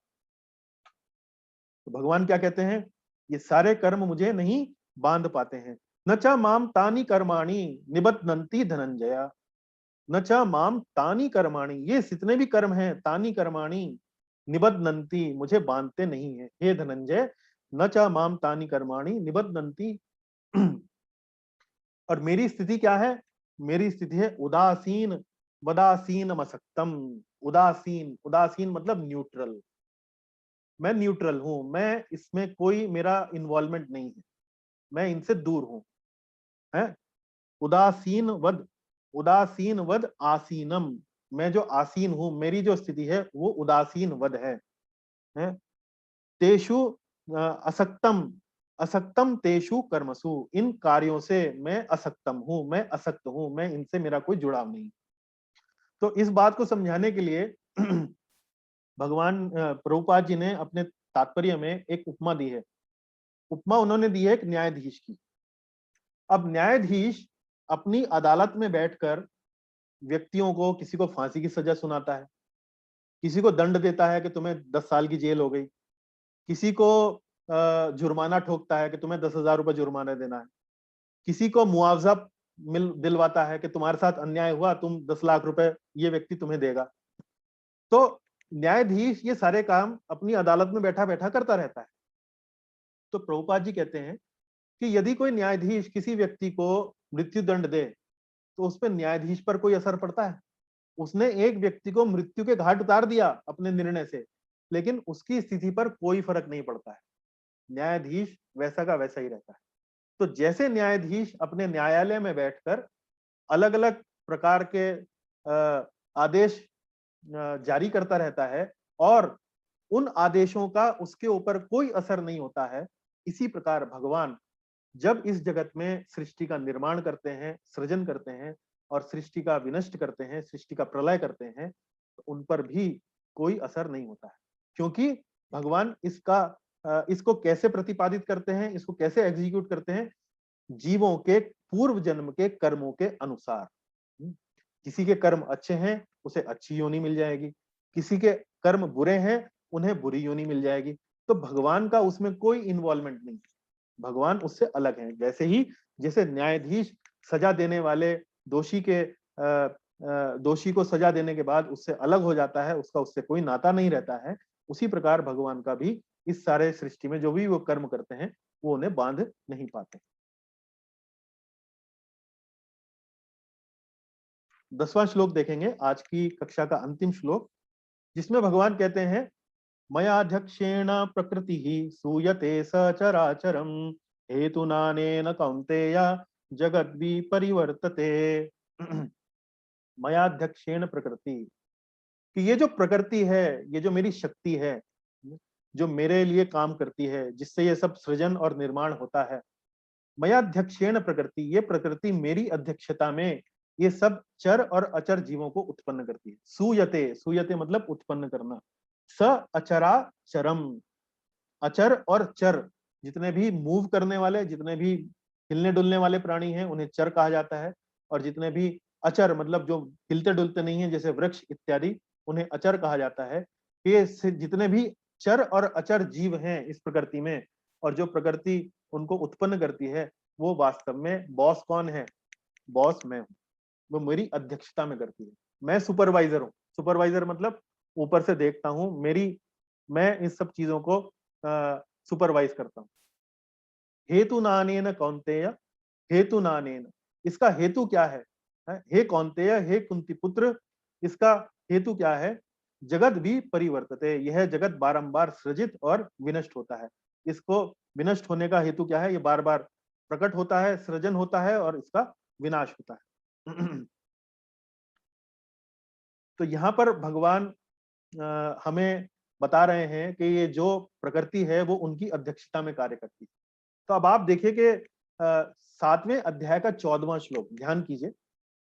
[SPEAKER 1] तो भगवान क्या कहते हैं? ये सारे कर्म मुझे नहीं बांध पाते हैं। न च माम तानी कर्माणि निबध्नन्ति धनंजया। न च माम तानी कर्माणि, ये जितने भी कर्म हैं, तानी कर्माणि निबध्नन्ति, मुझे बांधते नहीं है। हे धनंजय, न च माम तानी कर्माणि निबध्नन्ति। और मेरी स्थिति क्या है? मेरी स्थिति है उदासीन, वदासीन मसक्तम। उदासीन, उदासीन मतलब न्यूट्रल। मैं न्यूट्रल हूं, मैं इसमें कोई मेरा इन्वॉल्वमेंट नहीं है, मैं इनसे दूर हूं। है उदासीन वद, उदासीन वद आसीनम, मैं जो आसीन हूं, मेरी जो स्थिति है वो उदासीन वद है? तेषु असक्तम, असक्तम तेषु कर्मसु, इन कार्यों से मैं असक्तम हूं, मैं असक्त हूं, मैं इनसे मेरा कोई जुड़ाव नहीं। तो इस बात को समझाने के लिए भगवान प्रभुपाद जी ने अपने तात्पर्य में एक उपमा दी है। उपमा उन्होंने दी है एक न्यायाधीश की। अब न्यायाधीश अपनी अदालत में बैठकर व्यक्तियों को, किसी को फांसी की सजा सुनाता है, किसी को दंड देता है कि तुम्हें 10 साल की जेल हो गई, किसी को जुर्माना ठोकता है कि तुम्हें 10,000 रुपए जुर्माना देना है, किसी को मुआवजा मिल दिलवाता है कि तुम्हारे साथ अन्याय हुआ, तुम 10 लाख रुपए ये व्यक्ति तुम्हें देगा। तो न्यायाधीश ये सारे काम अपनी अदालत में बैठा बैठा करता रहता है। तो प्रभुपाद जी कहते हैं कि यदि कोई न्यायाधीश किसी व्यक्ति को मृत्यु दंड दे, तो उस पर न्यायाधीश पर कोई असर पड़ता है? उसने एक व्यक्ति को मृत्यु के घाट उतार दिया अपने निर्णय से, लेकिन उसकी स्थिति पर कोई फर्क नहीं पड़ता है। न्यायाधीश वैसा का वैसा ही रहता है। तो जैसे न्यायाधीश अपने न्यायालय में बैठकर अलग अलग प्रकार के आदेश जारी करता रहता है और उन आदेशों का उसके ऊपर कोई असर नहीं होता है, इसी प्रकार भगवान जब इस जगत में सृष्टि का निर्माण करते हैं, सृजन करते हैं और सृष्टि का विनष्ट करते हैं, सृष्टि का प्रलय करते हैं, तो उन पर भी कोई असर नहीं होता है। क्योंकि भगवान इसको कैसे प्रतिपादित करते हैं, इसको कैसे एग्जीक्यूट करते हैं? जीवों के पूर्व जन्म के कर्मों के अनुसार। किसी के कर्म अच्छे हैं, उसे अच्छी योनि मिल जाएगी, किसी के कर्म बुरे हैं, उन्हें बुरी योनि मिल जाएगी। तो भगवान का उसमें कोई इन्वॉल्वमेंट नहीं, भगवान उससे अलग हैं। वैसे ही जैसे न्यायाधीश सजा देने वाले दोषी को सजा देने के बाद उससे अलग हो जाता है, उसका उससे कोई नाता नहीं रहता है, उसी प्रकार भगवान का भी इस सारे सृष्टि में जो भी वो कर्म करते हैं वो उन्हें बांध नहीं पाते। 10वां श्लोक देखेंगे, आज की कक्षा का अंतिम श्लोक, जिसमें भगवान कहते हैं मयाध्यक्षेण प्रकृति सूयते सचराचरम हेतुनानेन कौन्तेय जगद्वि परिवर्तते। मयाध्यक्षेण प्रकृति, कि ये जो प्रकृति है, ये जो मेरी शक्ति है, जो मेरे लिए काम करती है, जिससे ये सब सृजन और निर्माण होता है, मयाध्यक्षेण प्रकृति, ये प्रकृति मेरी अध्यक्षता में ये सब चर और अचर जीवों को उत्पन्न करती है। सूयते, सूयते मतलब उत्पन्न करना। स अचरा चरम, अचर और चर, जितने भी मूव करने वाले, जितने भी हिलने डुलने वाले प्राणी हैं उन्हें चर कहा जाता है, और जितने भी अचर मतलब जो हिलते डुलते नहीं है, जैसे वृक्ष इत्यादि, उन्हें अचर कहा जाता है। ये जितने भी चर और अचर जीव हैं इस प्रकृति में, और जो प्रकृति उनको उत्पन्न करती है वो वास्तव में बॉस कौन है? बॉस मैं हूं, वो मेरी अध्यक्षता में करती है। मैं सुपरवाइजर हूँ। सुपरवाइजर मतलब ऊपर से देखता हूँ, मैं इस सब चीजों को सुपरवाइज करता हूँ। हेतु नानेन कौन्तेय, हेतु नानेन, इसका हेतु क्या है? हे कौन्तेय, हे कुंती पुत्र, इसका हेतु क्या है? जगत भी परिवर्तते, यह जगत बारंबार सृजित और विनष्ट होता है। इसको विनष्ट होने का हेतु क्या है? ये बार बार प्रकट होता है, सृजन होता है और इसका विनाश होता है। तो यहाँ पर भगवान हमें बता रहे हैं कि ये जो प्रकृति है वो उनकी अध्यक्षता में कार्य करती है। तो अब आप देखिए कि 7वें अध्याय का 14वां श्लोक ध्यान कीजिए।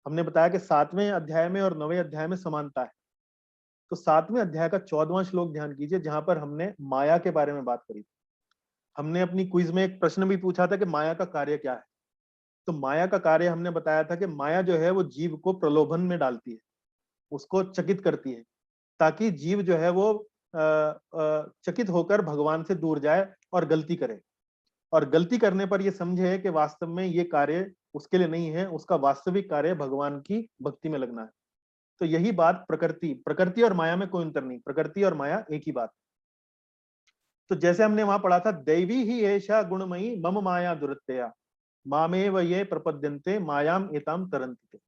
[SPEAKER 1] हमने बताया कि 7वें अध्याय में और 9वें अध्याय में समानता है। तो 7वें अध्याय का 14वां श्लोक ध्यान कीजिए, जहां पर हमने माया के बारे में बात करी। हमने अपनी क्विज में एक प्रश्न भी पूछा था कि माया का कार्य क्या है। तो माया का कार्य हमने बताया था कि माया जो है वो जीव को प्रलोभन में डालती है, उसको चकित करती है, ताकि जीव जो है वो चकित होकर भगवान से दूर जाए और गलती करे, और गलती करने पर ये समझे कि वास्तव में ये कार्य उसके लिए नहीं है, उसका वास्तविक कार्य भगवान की भक्ति में लगना है। तो यही बात प्रकृति प्रकृति और माया में कोई अंतर नहीं, प्रकृति और माया एक ही बात। तो जैसे हमने वहां पढ़ा था, दैवी ही एषा गुणमयी मम माया दुरत्यया मामेव ये प्रपद्यन्ते मायाम एताम तरन्ति,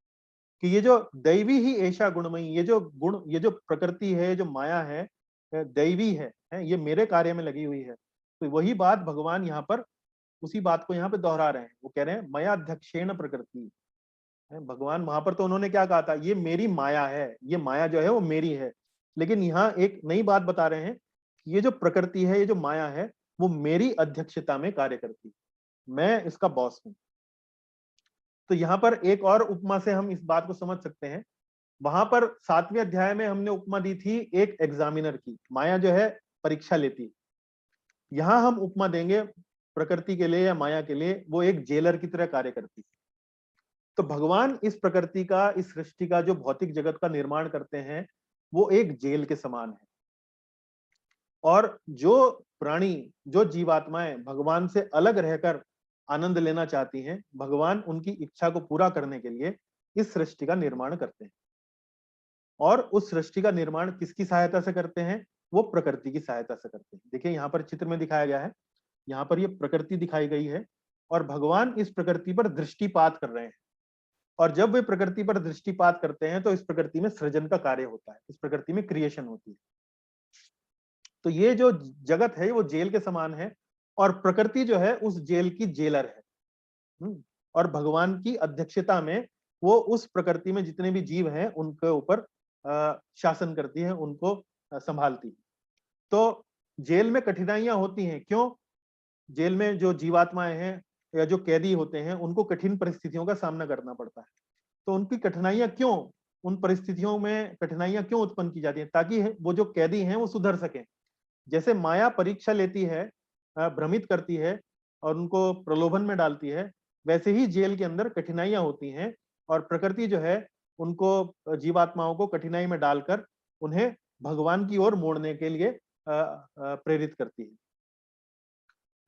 [SPEAKER 1] कि ये जो दैवी ही ऐसा गुणमयी, ये जो गुण, ये जो प्रकृति है, जो माया है, दैवी है, ये मेरे कार्य में लगी हुई है। तो वही बात भगवान यहाँ पर, उसी बात को यहाँ पे दोहरा रहे हैं। वो कह रहे हैं मया अध्यक्षेण प्रकृति है। भगवान वहां पर तो उन्होंने क्या कहा था? ये मेरी माया है, ये माया जो है वो मेरी है। लेकिन यहाँ एक नई बात बता रहे हैं कि ये जो प्रकृति है, ये जो माया है, वो मेरी अध्यक्षता में कार्य करती है, मैं इसका बॉस हूं। तो यहाँ पर एक और उपमा से हम इस बात को समझ सकते हैं। वहां पर 7वें अध्याय में हमने उपमा दी थी एक एग्जामिनर की, माया जो है परीक्षा लेती है। यहां हम उपमा देंगे प्रकृति के लिए या माया के लिए, वो एक जेलर की तरह कार्य करती है। तो भगवान इस प्रकृति का, इस सृष्टि का, जो भौतिक जगत का निर्माण करते हैं, वो एक जेल के समान है। और जो प्राणी, जो जीवात्माएं भगवान से अलग रहकर आनंद लेना चाहती हैं, भगवान उनकी इच्छा को पूरा करने के लिए इस सृष्टि का निर्माण करते हैं। और उस सृष्टि का निर्माण किसकी सहायता से करते हैं? वो प्रकृति की सहायता से करते हैं। देखिए यहाँ पर चित्र में दिखाया गया है, यहाँ पर ये प्रकृति दिखाई गई है और भगवान इस प्रकृति पर दृष्टिपात कर रहे हैं। और जब वे प्रकृति पर दृष्टिपात करते हैं तो इस प्रकृति में सृजन का कार्य होता है, इस प्रकृति में क्रिएशन होती है। तो ये जो जगत है वो जेल के समान है, और प्रकृति जो है उस जेल की जेलर है। और भगवान की अध्यक्षता में वो उस प्रकृति में जितने भी जीव हैं उनके ऊपर शासन करती है, उनको संभालती है। तो जेल में कठिनाइयां होती हैं, क्यों? जेल में जो जीवात्माएं हैं या जो कैदी होते हैं, उनको कठिन परिस्थितियों का सामना करना पड़ता है। तो उनकी कठिनाइयां क्यों, उन परिस्थितियों में कठिनाइयां क्यों उत्पन्न की जाती हैं? ताकि वो जो कैदी हैं वो सुधर सकें। जैसे माया परीक्षा लेती है, भ्रमित करती है और उनको प्रलोभन में डालती है, वैसे ही जेल के अंदर कठिनाइयां होती हैं और प्रकृति जो है उनको, जीवात्माओं को कठिनाई में डालकर उन्हें भगवान की ओर मोड़ने के लिए प्रेरित करती है।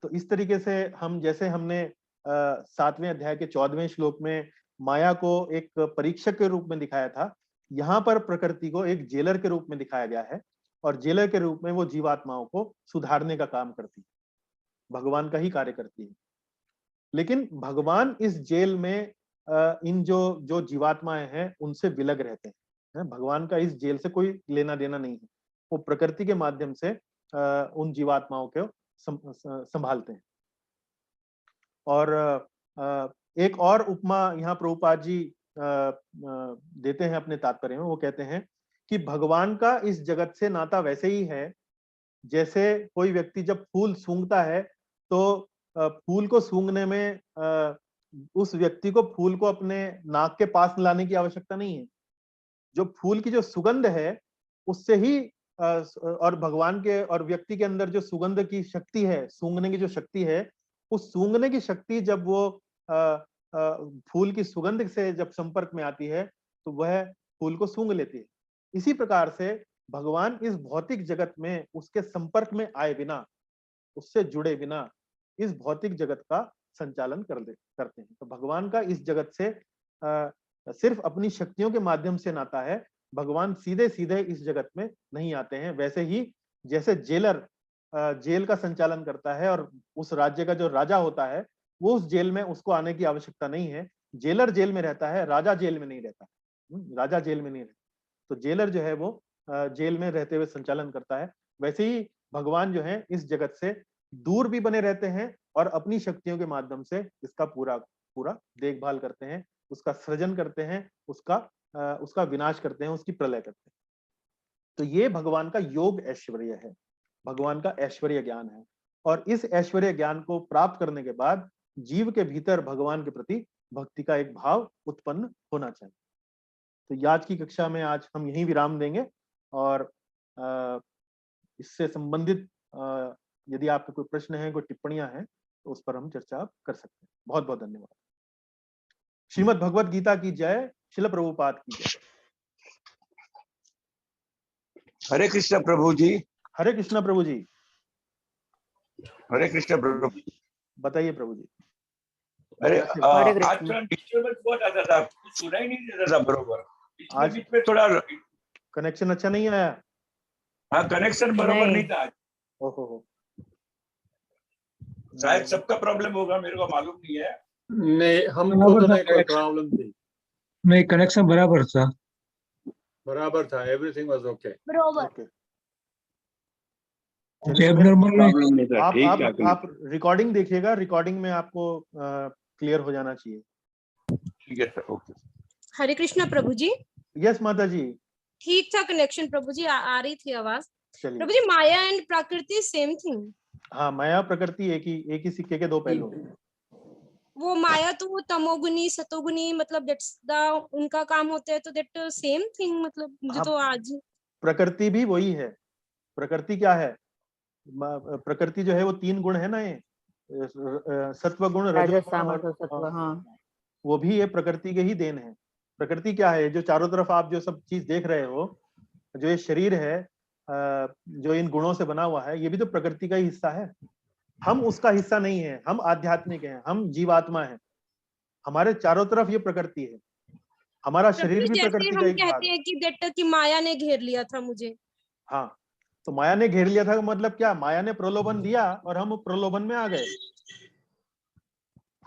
[SPEAKER 1] तो इस तरीके से हम, जैसे हमने 7वें अध्याय के 14वें श्लोक में माया को एक परीक्षक के रूप में दिखाया था, यहाँ पर प्रकृति को एक जेलर के रूप में दिखाया गया है, और जेलर के रूप में वो जीवात्माओं को सुधारने का काम करती है, भगवान का ही कार्य करती है। लेकिन भगवान इस जेल में इन जो जो जीवात्माएं हैं उनसे विलग रहते हैं। भगवान का इस जेल से कोई लेना देना नहीं है, वो प्रकृति के माध्यम से उन जीवात्माओं को संभालते हैं। और एक और उपमा यहाँ प्रभुपाद जी देते हैं अपने तात्पर्य में। वो कहते हैं कि भगवान का इस जगत से नाता वैसे ही है जैसे कोई व्यक्ति जब फूल सूंघता है तो फूल को सूंघने में उस व्यक्ति को फूल को अपने नाक के पास लाने की आवश्यकता नहीं है। जो फूल की जो सुगंध है उससे ही और भगवान के और व्यक्ति के अंदर जो सुगंध की शक्ति है, सूंघने की जो शक्ति है, उस सूंघने की शक्ति जब वो फूल की सुगंध से जब संपर्क में आती है तो वह फूल को सूंघ लेती है। इसी प्रकार से भगवान इस भौतिक जगत में उसके संपर्क में आए बिना, उससे जुड़े बिना इस भौतिक जगत का संचालन करते हैं। तो भगवान का इस जगत से सिर्फ अपनी शक्तियों के माध्यम से नाता है। भगवान सीधे सीधे इस जगत में नहीं आते हैं। वैसे ही जैसे जेलर जेल का संचालन करता है और उस राज्य का जो राजा होता है वो उस जेल में उसको आने की आवश्यकता नहीं है। जेलर जेल में रहता है, राजा जेल में नहीं रहता। राजा जेल में नहीं रहता। तो जेलर जो है वो जेल में रहते हुए संचालन करता है। वैसे ही भगवान जो है इस जगत से दूर भी बने रहते हैं और अपनी शक्तियों के माध्यम से इसका पूरा पूरा देखभाल करते हैं, उसका सृजन करते हैं, उसका विनाश करते हैं, उसकी प्रलय करते हैं। तो ये भगवान का योग ऐश्वर्य है, भगवान का ऐश्वर्य ज्ञान है। और इस ऐश्वर्य ज्ञान को प्राप्त करने के बाद जीव के भीतर भगवान के प्रति भक्ति का एक भाव उत्पन्न होना चाहिए। तो आज की कक्षा में आज हम यहीं विराम देंगे और इससे संबंधित यदि आपके कोई प्रश्न है, कोई टिप्पणियां हैं तो उस पर हम चर्चा कर सकते हैं। बहुत बहुत धन्यवाद। श्रीमद् भगवद गीता की जय, श्रील प्रभुपाद की जय।
[SPEAKER 2] हरे कृष्ण प्रभु जी।
[SPEAKER 1] हरे कृष्ण प्रभु जी।
[SPEAKER 2] हरे कृष्ण प्रभु।
[SPEAKER 1] बताइए प्रभु जी।
[SPEAKER 2] अरे आज थोड़ा डिस्टर्बेंस बहुत आता था, सुना ही नहीं देता था बरोबर।
[SPEAKER 1] आज
[SPEAKER 2] बीच में थोड़ा
[SPEAKER 1] कनेक्शन अच्छा नहीं आया।
[SPEAKER 2] हाँ, कनेक्शन बरोबर नहीं था।
[SPEAKER 1] ओहो,
[SPEAKER 2] शायद सबका प्रॉब्लम होगा, मेरे को मालूम नहीं है।
[SPEAKER 3] नहीं, हमको तो नहीं कोई प्रॉब्लम थी।
[SPEAKER 4] नहीं, कनेक्शन बराबर था।
[SPEAKER 3] Everything was okay.
[SPEAKER 1] बराबर।
[SPEAKER 4] प्रॉब्लम
[SPEAKER 2] नहीं था।
[SPEAKER 1] आप रिकॉर्डिंग देखिएगा, रिकॉर्डिंग में आपको क्लियर हो जाना चाहिए।
[SPEAKER 2] ठीक है सर, ओके।
[SPEAKER 5] हरे कृष्णा प्रभु जी।
[SPEAKER 1] यस माता जी।
[SPEAKER 5] ठीक था कनेक्शन प्रभु जी, आ रही थी आवाज।
[SPEAKER 1] चलिए
[SPEAKER 5] प्रभु जी, माया एंड प्रकृति सेम थिंग।
[SPEAKER 1] हाँ, माया प्रकृति एक ही सिक्के के दो पहलू।
[SPEAKER 5] वो माया तो वो तमोगुनी सतोगुनी मतलब दैट्स द उनका काम होता है, तो दैट सेम थिंग मतलब मुझे
[SPEAKER 1] हाँ,
[SPEAKER 5] तो आज
[SPEAKER 1] प्रकृति भी वही है। प्रकृति क्या है? प्रकृति जो है वो तीन गुण है ना, ये सत्व गुण, रजोगुण और सत्व। हाँ, वो भी ये प्रकृति के ही देन है। प्रकृति क्या है? जो चारों तरफ आप जो सब चीज देख रहे हो, जो ये शरीर है जो इन गुणों से बना हुआ है, ये भी तो प्रकृति का ही हिस्सा है। हम उसका हिस्सा नहीं है, हम आध्यात्मिक हैं, हम जीवात्मा हैं। हमारे चारों तरफ ये प्रकृति है। हमारा शरीर भी प्रकृति का एक भाग है।
[SPEAKER 5] कहते हैं कि दैट कि माया ने घेर लिया था मुझे।
[SPEAKER 1] हाँ, तो माया ने घेर लिया था का मतलब क्या? माया ने प्रलोभन दिया और हम प्रलोभन में आ गए।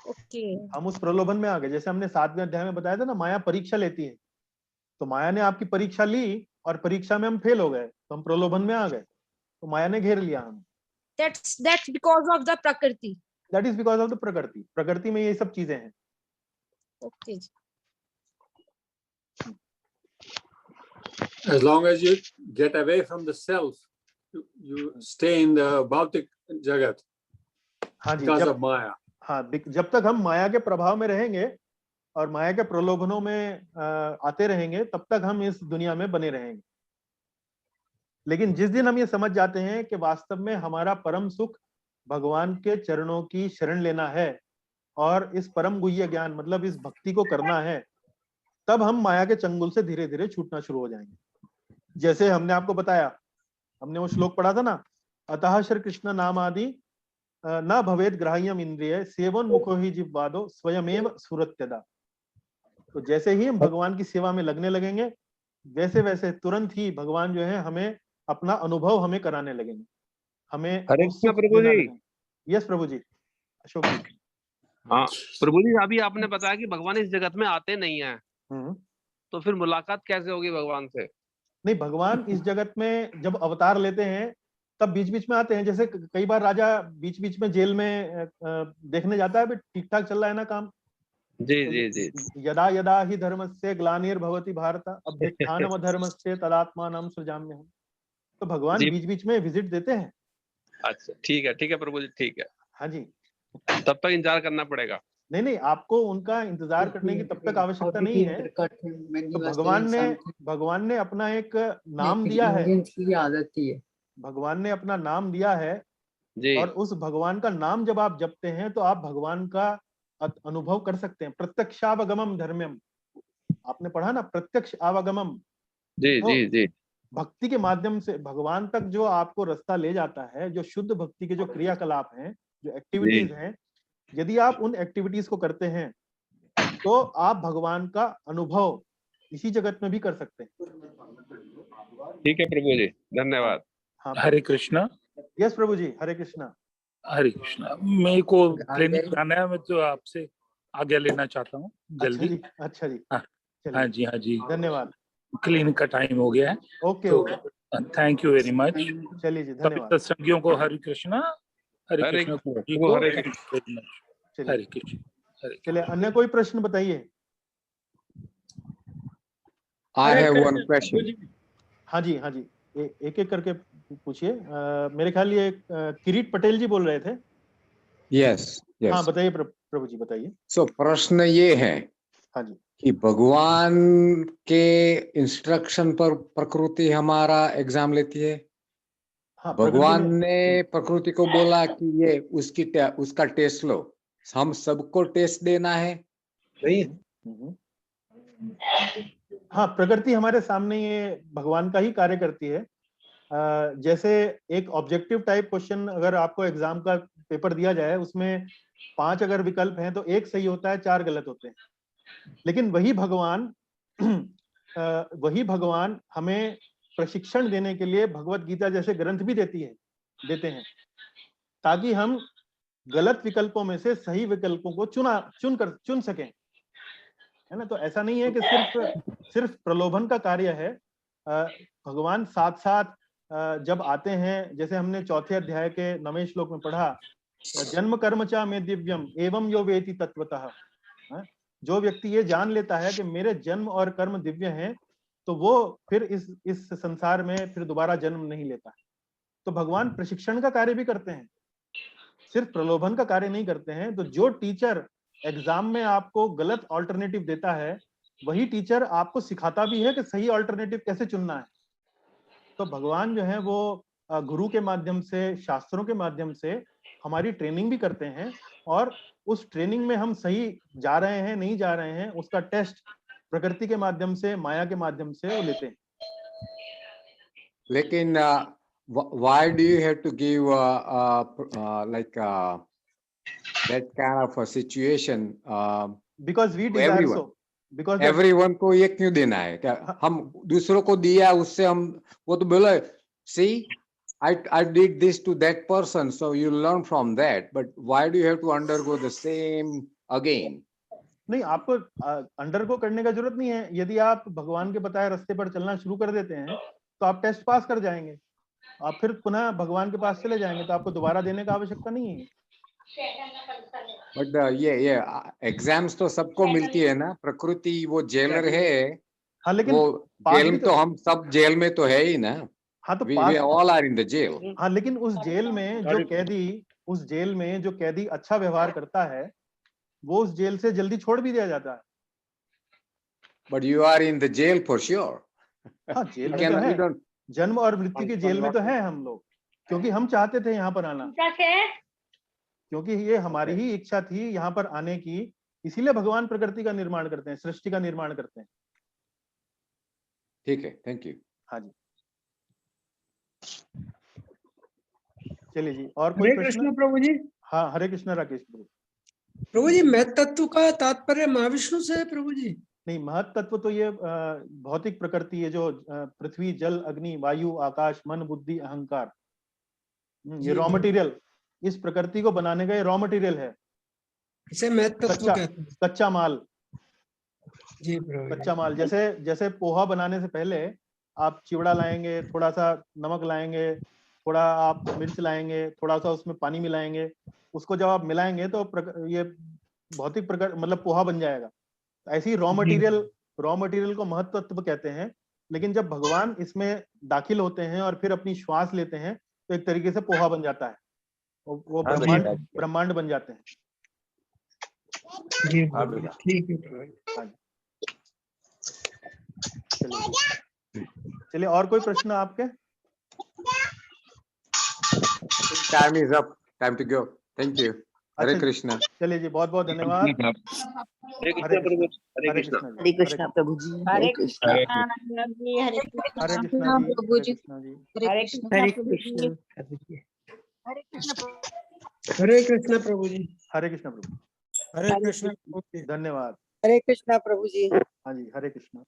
[SPEAKER 5] ओके,
[SPEAKER 1] हम उस प्रलोभन में आ गए। जैसे हमने 7वें अध्याय में बताया था ना, माया परीक्षा लेती है। तो माया ने आपकी परीक्षा ली और परीक्षा में हम फेल हो गए, तो हम प्रलोभन में आ गए, तो माया ने घेर लिया हमें।
[SPEAKER 5] that's because of the प्रकृति।
[SPEAKER 1] That is because of the प्रकृति। प्रकृति में ये सब चीजें हैं।
[SPEAKER 5] Okay.
[SPEAKER 3] As long as you get away from the self, you stay in the bhautik jagat.
[SPEAKER 1] हाँ जी,
[SPEAKER 3] because of Maya.
[SPEAKER 1] हाँ, जब तक हम माया के प्रभाव में रहेंगे और माया के प्रलोभनों में आते रहेंगे, तब तक हम इस दुनिया में बने रहेंगे। लेकिन जिस दिन हम ये समझ जाते हैं कि वास्तव में हमारा परम सुख भगवान के चरणों की शरण लेना है और इस परम गुह्य ज्ञान मतलब इस भक्ति को करना है, तब हम माया के चंगुल से धीरे धीरे छूटना शुरू हो जाएंगे। जैसे हमने आपको बताया, हमने वो श्लोक पढ़ा था ना, अतः श्री कृष्ण नाम आदि न भवेद ग्राह्यम इंद्रिय सेवन मुखो ही जिह्वादो स्वयमेव सुरत्यदा। तो जैसे ही हम भगवान की सेवा में लगने लगेंगे, वैसे वैसे तुरंत ही भगवान जो है हमें अपना अनुभव हमें कराने लगेंगे, हमें
[SPEAKER 6] प्रभु जी।
[SPEAKER 1] यस प्रभु जी। अशोक जी।
[SPEAKER 6] हाँ प्रभु जी, अभी आपने बताया कि भगवान इस जगत में आते नहीं हैं, तो फिर मुलाकात कैसे होगी भगवान से?
[SPEAKER 1] नहीं, भगवान इस जगत में जब अवतार लेते हैं तब बीच बीच में आते हैं। जैसे कई बार राजा बीच बीच में जेल में देखने जाता है, ठीक ठाक चल रहा है ना काम।
[SPEAKER 6] जी जी जी।
[SPEAKER 1] यदा यदा ही धर्मस्य ग्लानिर्भवति भारत अभ्युत्थानम धर्मस्य तदात्मानं सृजाम्यहम्। तो भगवान बीच बीच में विजिट देते हैं।
[SPEAKER 6] अच्छा, ठीक है प्रभु जी, ठीक है।
[SPEAKER 1] हाँ जी,
[SPEAKER 6] तब तक इंतजार करना पड़ेगा।
[SPEAKER 1] नहीं, आपको उनका इंतजार करने की तब तक आवश्यकता नहीं है। तो भगवान ने अपना एक नाम दिया है, भगवान ने अपना नाम दिया है जी। और उस भगवान का नाम जब आप जपते हैं तो आप भगवान का अनुभव कर सकते हैं। प्रत्यक्षावगमम धर्म्यम, आपने पढ़ा ना, प्रत्यक्ष आवागमम।
[SPEAKER 6] जी
[SPEAKER 1] तो
[SPEAKER 6] जी जी।
[SPEAKER 1] भक्ति के माध्यम से भगवान तक जो आपको रास्ता ले जाता है, जो शुद्ध भक्ति के जो क्रियाकलाप हैं, जो एक्टिविटीज हैं, यदि आप उन एक्टिविटीज को करते हैं तो आप भगवान का अनुभव इसी जगत में भी कर सकते हैं।
[SPEAKER 6] ठीक है प्रभु जी, धन्यवाद।
[SPEAKER 1] हाँ
[SPEAKER 7] हरे कृष्णा।
[SPEAKER 1] यस प्रभु जी, हरे कृष्णा।
[SPEAKER 7] हरे कृष्णा। मेरे को क्लिनिक जाना है, मैं तो आपसे आज्ञा लेना चाहता हूँ जल्दी।
[SPEAKER 1] अच्छा जी।
[SPEAKER 7] हाँ जी, हाँ जी,
[SPEAKER 1] धन्यवाद।
[SPEAKER 7] क्लिनिक का टाइम हो गया है।
[SPEAKER 1] ओके
[SPEAKER 7] तो
[SPEAKER 1] okay,
[SPEAKER 7] thank you very much.
[SPEAKER 1] चलिए जी,
[SPEAKER 7] सभी
[SPEAKER 1] धन्यवाद।
[SPEAKER 7] सत्संगियों को हरे कृष्णा। हरे कृष्णा जी को
[SPEAKER 6] हरे
[SPEAKER 7] thank you very much। हरे कृष्ण। हरे
[SPEAKER 1] चलिए, अन्य कोई प्रश्न बताइए।
[SPEAKER 8] I have one question.
[SPEAKER 1] हाँ जी, हाँ जी, एक एक करके पूछिए। मेरे ख्याल ये किरीट पटेल जी बोल रहे थे।
[SPEAKER 8] Yes, yes.
[SPEAKER 1] हाँ बताइए प्रभु जी, बताइए।
[SPEAKER 8] So प्रश्न ये है
[SPEAKER 1] हाँ जी,
[SPEAKER 8] कि भगवान के इंस्ट्रक्शन पर प्रकृति हमारा एग्जाम लेती है।
[SPEAKER 1] हाँ,
[SPEAKER 8] भगवान ने प्रकृति को बोला कि ये उसका टेस्ट लो, हम सबको टेस्ट देना है, सही है?
[SPEAKER 1] हाँ, प्रकृति हमारे सामने ये भगवान का ही कार्य करती है। जैसे एक ऑब्जेक्टिव टाइप क्वेश्चन अगर आपको एग्जाम का पेपर दिया जाए, उसमें 5 अगर विकल्प हैं तो 1 सही होता है, 4 गलत होते हैं। लेकिन वही भगवान हमें प्रशिक्षण देने के लिए भगवत गीता जैसे ग्रंथ भी देते हैं, ताकि हम गलत विकल्पों में से सही विकल्पों को चुन सकें, है ना। तो ऐसा नहीं है कि सिर्फ प्रलोभन का कार्य है। भगवान साथ साथ जब आते हैं, जैसे हमने 4थे अध्याय के 9वें श्लोक में पढ़ा, जन्म कर्म चा में दिव्यम एवं यो वेति तत्वतः। जो व्यक्ति ये जान लेता है कि मेरे जन्म और कर्म दिव्य हैं, तो वो फिर इस संसार में फिर दोबारा जन्म नहीं लेता है। तो भगवान प्रशिक्षण का कार्य भी करते हैं, सिर्फ प्रलोभन का कार्य नहीं करते हैं। तो जो टीचर एग्जाम में आपको गलत ऑल्टरनेटिव देता है, वही टीचर आपको सिखाता भी है कि सही ऑल्टरनेटिव कैसे चुनना है। तो भगवान जो है वो गुरु के माध्यम से, शास्त्रों के माध्यम से हमारी ट्रेनिंग भी करते हैं, और उस ट्रेनिंग में हम सही जा रहे हैं नहीं जा रहे हैं, उसका टेस्ट प्रकृति के माध्यम से, माया के माध्यम से वो लेते हैं।
[SPEAKER 8] लेकिन why do you have to give like that kind of a situation?
[SPEAKER 1] Because we desire so. Because
[SPEAKER 8] everyone को ये क्यों देना है? क्या हम दूसरों को दिया, उससे हम वो तो बोला, see I did this to that person, so you learn from that, but why do you have to undergo the same again?
[SPEAKER 1] नहीं, आपको अंडरगो करने का जरूरत नहीं है। यदि आप भगवान के बताए रास्ते पर चलना शुरू कर देते हैं तो आप टेस्ट पास कर जाएंगे, आप फिर पुनः भगवान के पास चले जाएंगे, तो आपको दोबारा देने का आवश्यकता नहीं है।
[SPEAKER 8] बट ये एग्जाम्स तो सबको मिलती है ना। प्रकृति वो जेलर है।
[SPEAKER 1] हाँ, लेकिन
[SPEAKER 8] वो जेल में तो हम सब जेल में तो है ही ना।
[SPEAKER 1] हाँ, तो
[SPEAKER 8] we all are in the jail.
[SPEAKER 1] हाँ, लेकिन उस जेल में जो कैदी अच्छा व्यवहार करता है, वो उस जेल से जल्दी छोड़ भी दिया जाता है।
[SPEAKER 8] But you are in the jail for sure.
[SPEAKER 1] हाँ, जेल में तो है, जन्म और मृत्यु की जेल में तो है हम लोग, क्योंकि हम चाहते थे यहाँ पर आना, क्योंकि ये हमारी ही इच्छा थी यहाँ पर आने की। इसीलिए भगवान प्रकृति का निर्माण करते हैं, सृष्टि का निर्माण करते हैं।
[SPEAKER 8] ठीक है, थैंक यू।
[SPEAKER 1] हाँ जी, चलिए जी, और कोई
[SPEAKER 9] हरे कृष्ण प्रभु जी।
[SPEAKER 1] हाँ, हरे कृष्ण राकेश प्रभु।
[SPEAKER 9] प्रभु जी, महत तत्व का तात्पर्य महाविष्णु से है प्रभु जी?
[SPEAKER 1] नहीं, महत तत्व तो ये भौतिक प्रकृति है, जो पृथ्वी, जल, अग्नि, वायु, आकाश, मन, बुद्धि, अहंकार, ये रॉ मटेरियल, इस प्रकृति को बनाने का ये रॉ मटेरियल है।
[SPEAKER 9] इसे महत तत्व कहते हैं।
[SPEAKER 1] कच्चा माल
[SPEAKER 9] जी प्रभु।
[SPEAKER 1] कच्चा माल, जैसे पोहा बनाने से पहले आप चिवड़ा लाएंगे, थोड़ा सा नमक लाएंगे, थोड़ा आप मिर्च लाएंगे, थोड़ा सा उसमें पानी मिलाएंगे, उसको जब आप मिलाएंगे तो ये भौतिक प्रकार मतलब पोहा बन जाएगा। ऐसे ही रॉ मटेरियल को महत तत्व कहते हैं। लेकिन जब भगवान इसमें दाखिल होते हैं और फिर अपनी श्वास लेते हैं, तो एक तरीके से पोहा बन जाता है, वो ब्रह्मांड बन जाते हैं।
[SPEAKER 9] ठीक है।
[SPEAKER 1] चलिए, और कोई प्रश्न आपके?
[SPEAKER 8] Time is up. Time to go. Thank you. हरे कृष्णा।
[SPEAKER 1] चलिए जी, बहुत बहुत धन्यवाद।
[SPEAKER 6] हरे कृष्णा प्रभु, हरे कृष्णा।
[SPEAKER 1] हरे कृष्णा प्रभु जी,
[SPEAKER 10] हरे कृष्णा
[SPEAKER 2] हरे
[SPEAKER 10] जी, हरे कृष्णा
[SPEAKER 1] हरे कृष्णा जी,
[SPEAKER 5] प्रभु जी।
[SPEAKER 1] कृष्णा जी।
[SPEAKER 10] हरे कृष्णा
[SPEAKER 9] हरे
[SPEAKER 10] प्रभु जी,
[SPEAKER 9] कृष्ण
[SPEAKER 10] हरे कृष्णा
[SPEAKER 9] हरे कृष्ण प्रभु जी,
[SPEAKER 1] हरे कृष्णा प्रभु,
[SPEAKER 9] हरे कृष्ण प्रभु जी,
[SPEAKER 1] धन्यवाद।
[SPEAKER 10] हरे कृष्णा प्रभु जी।
[SPEAKER 1] हाँ जी, हरे कृष्णा।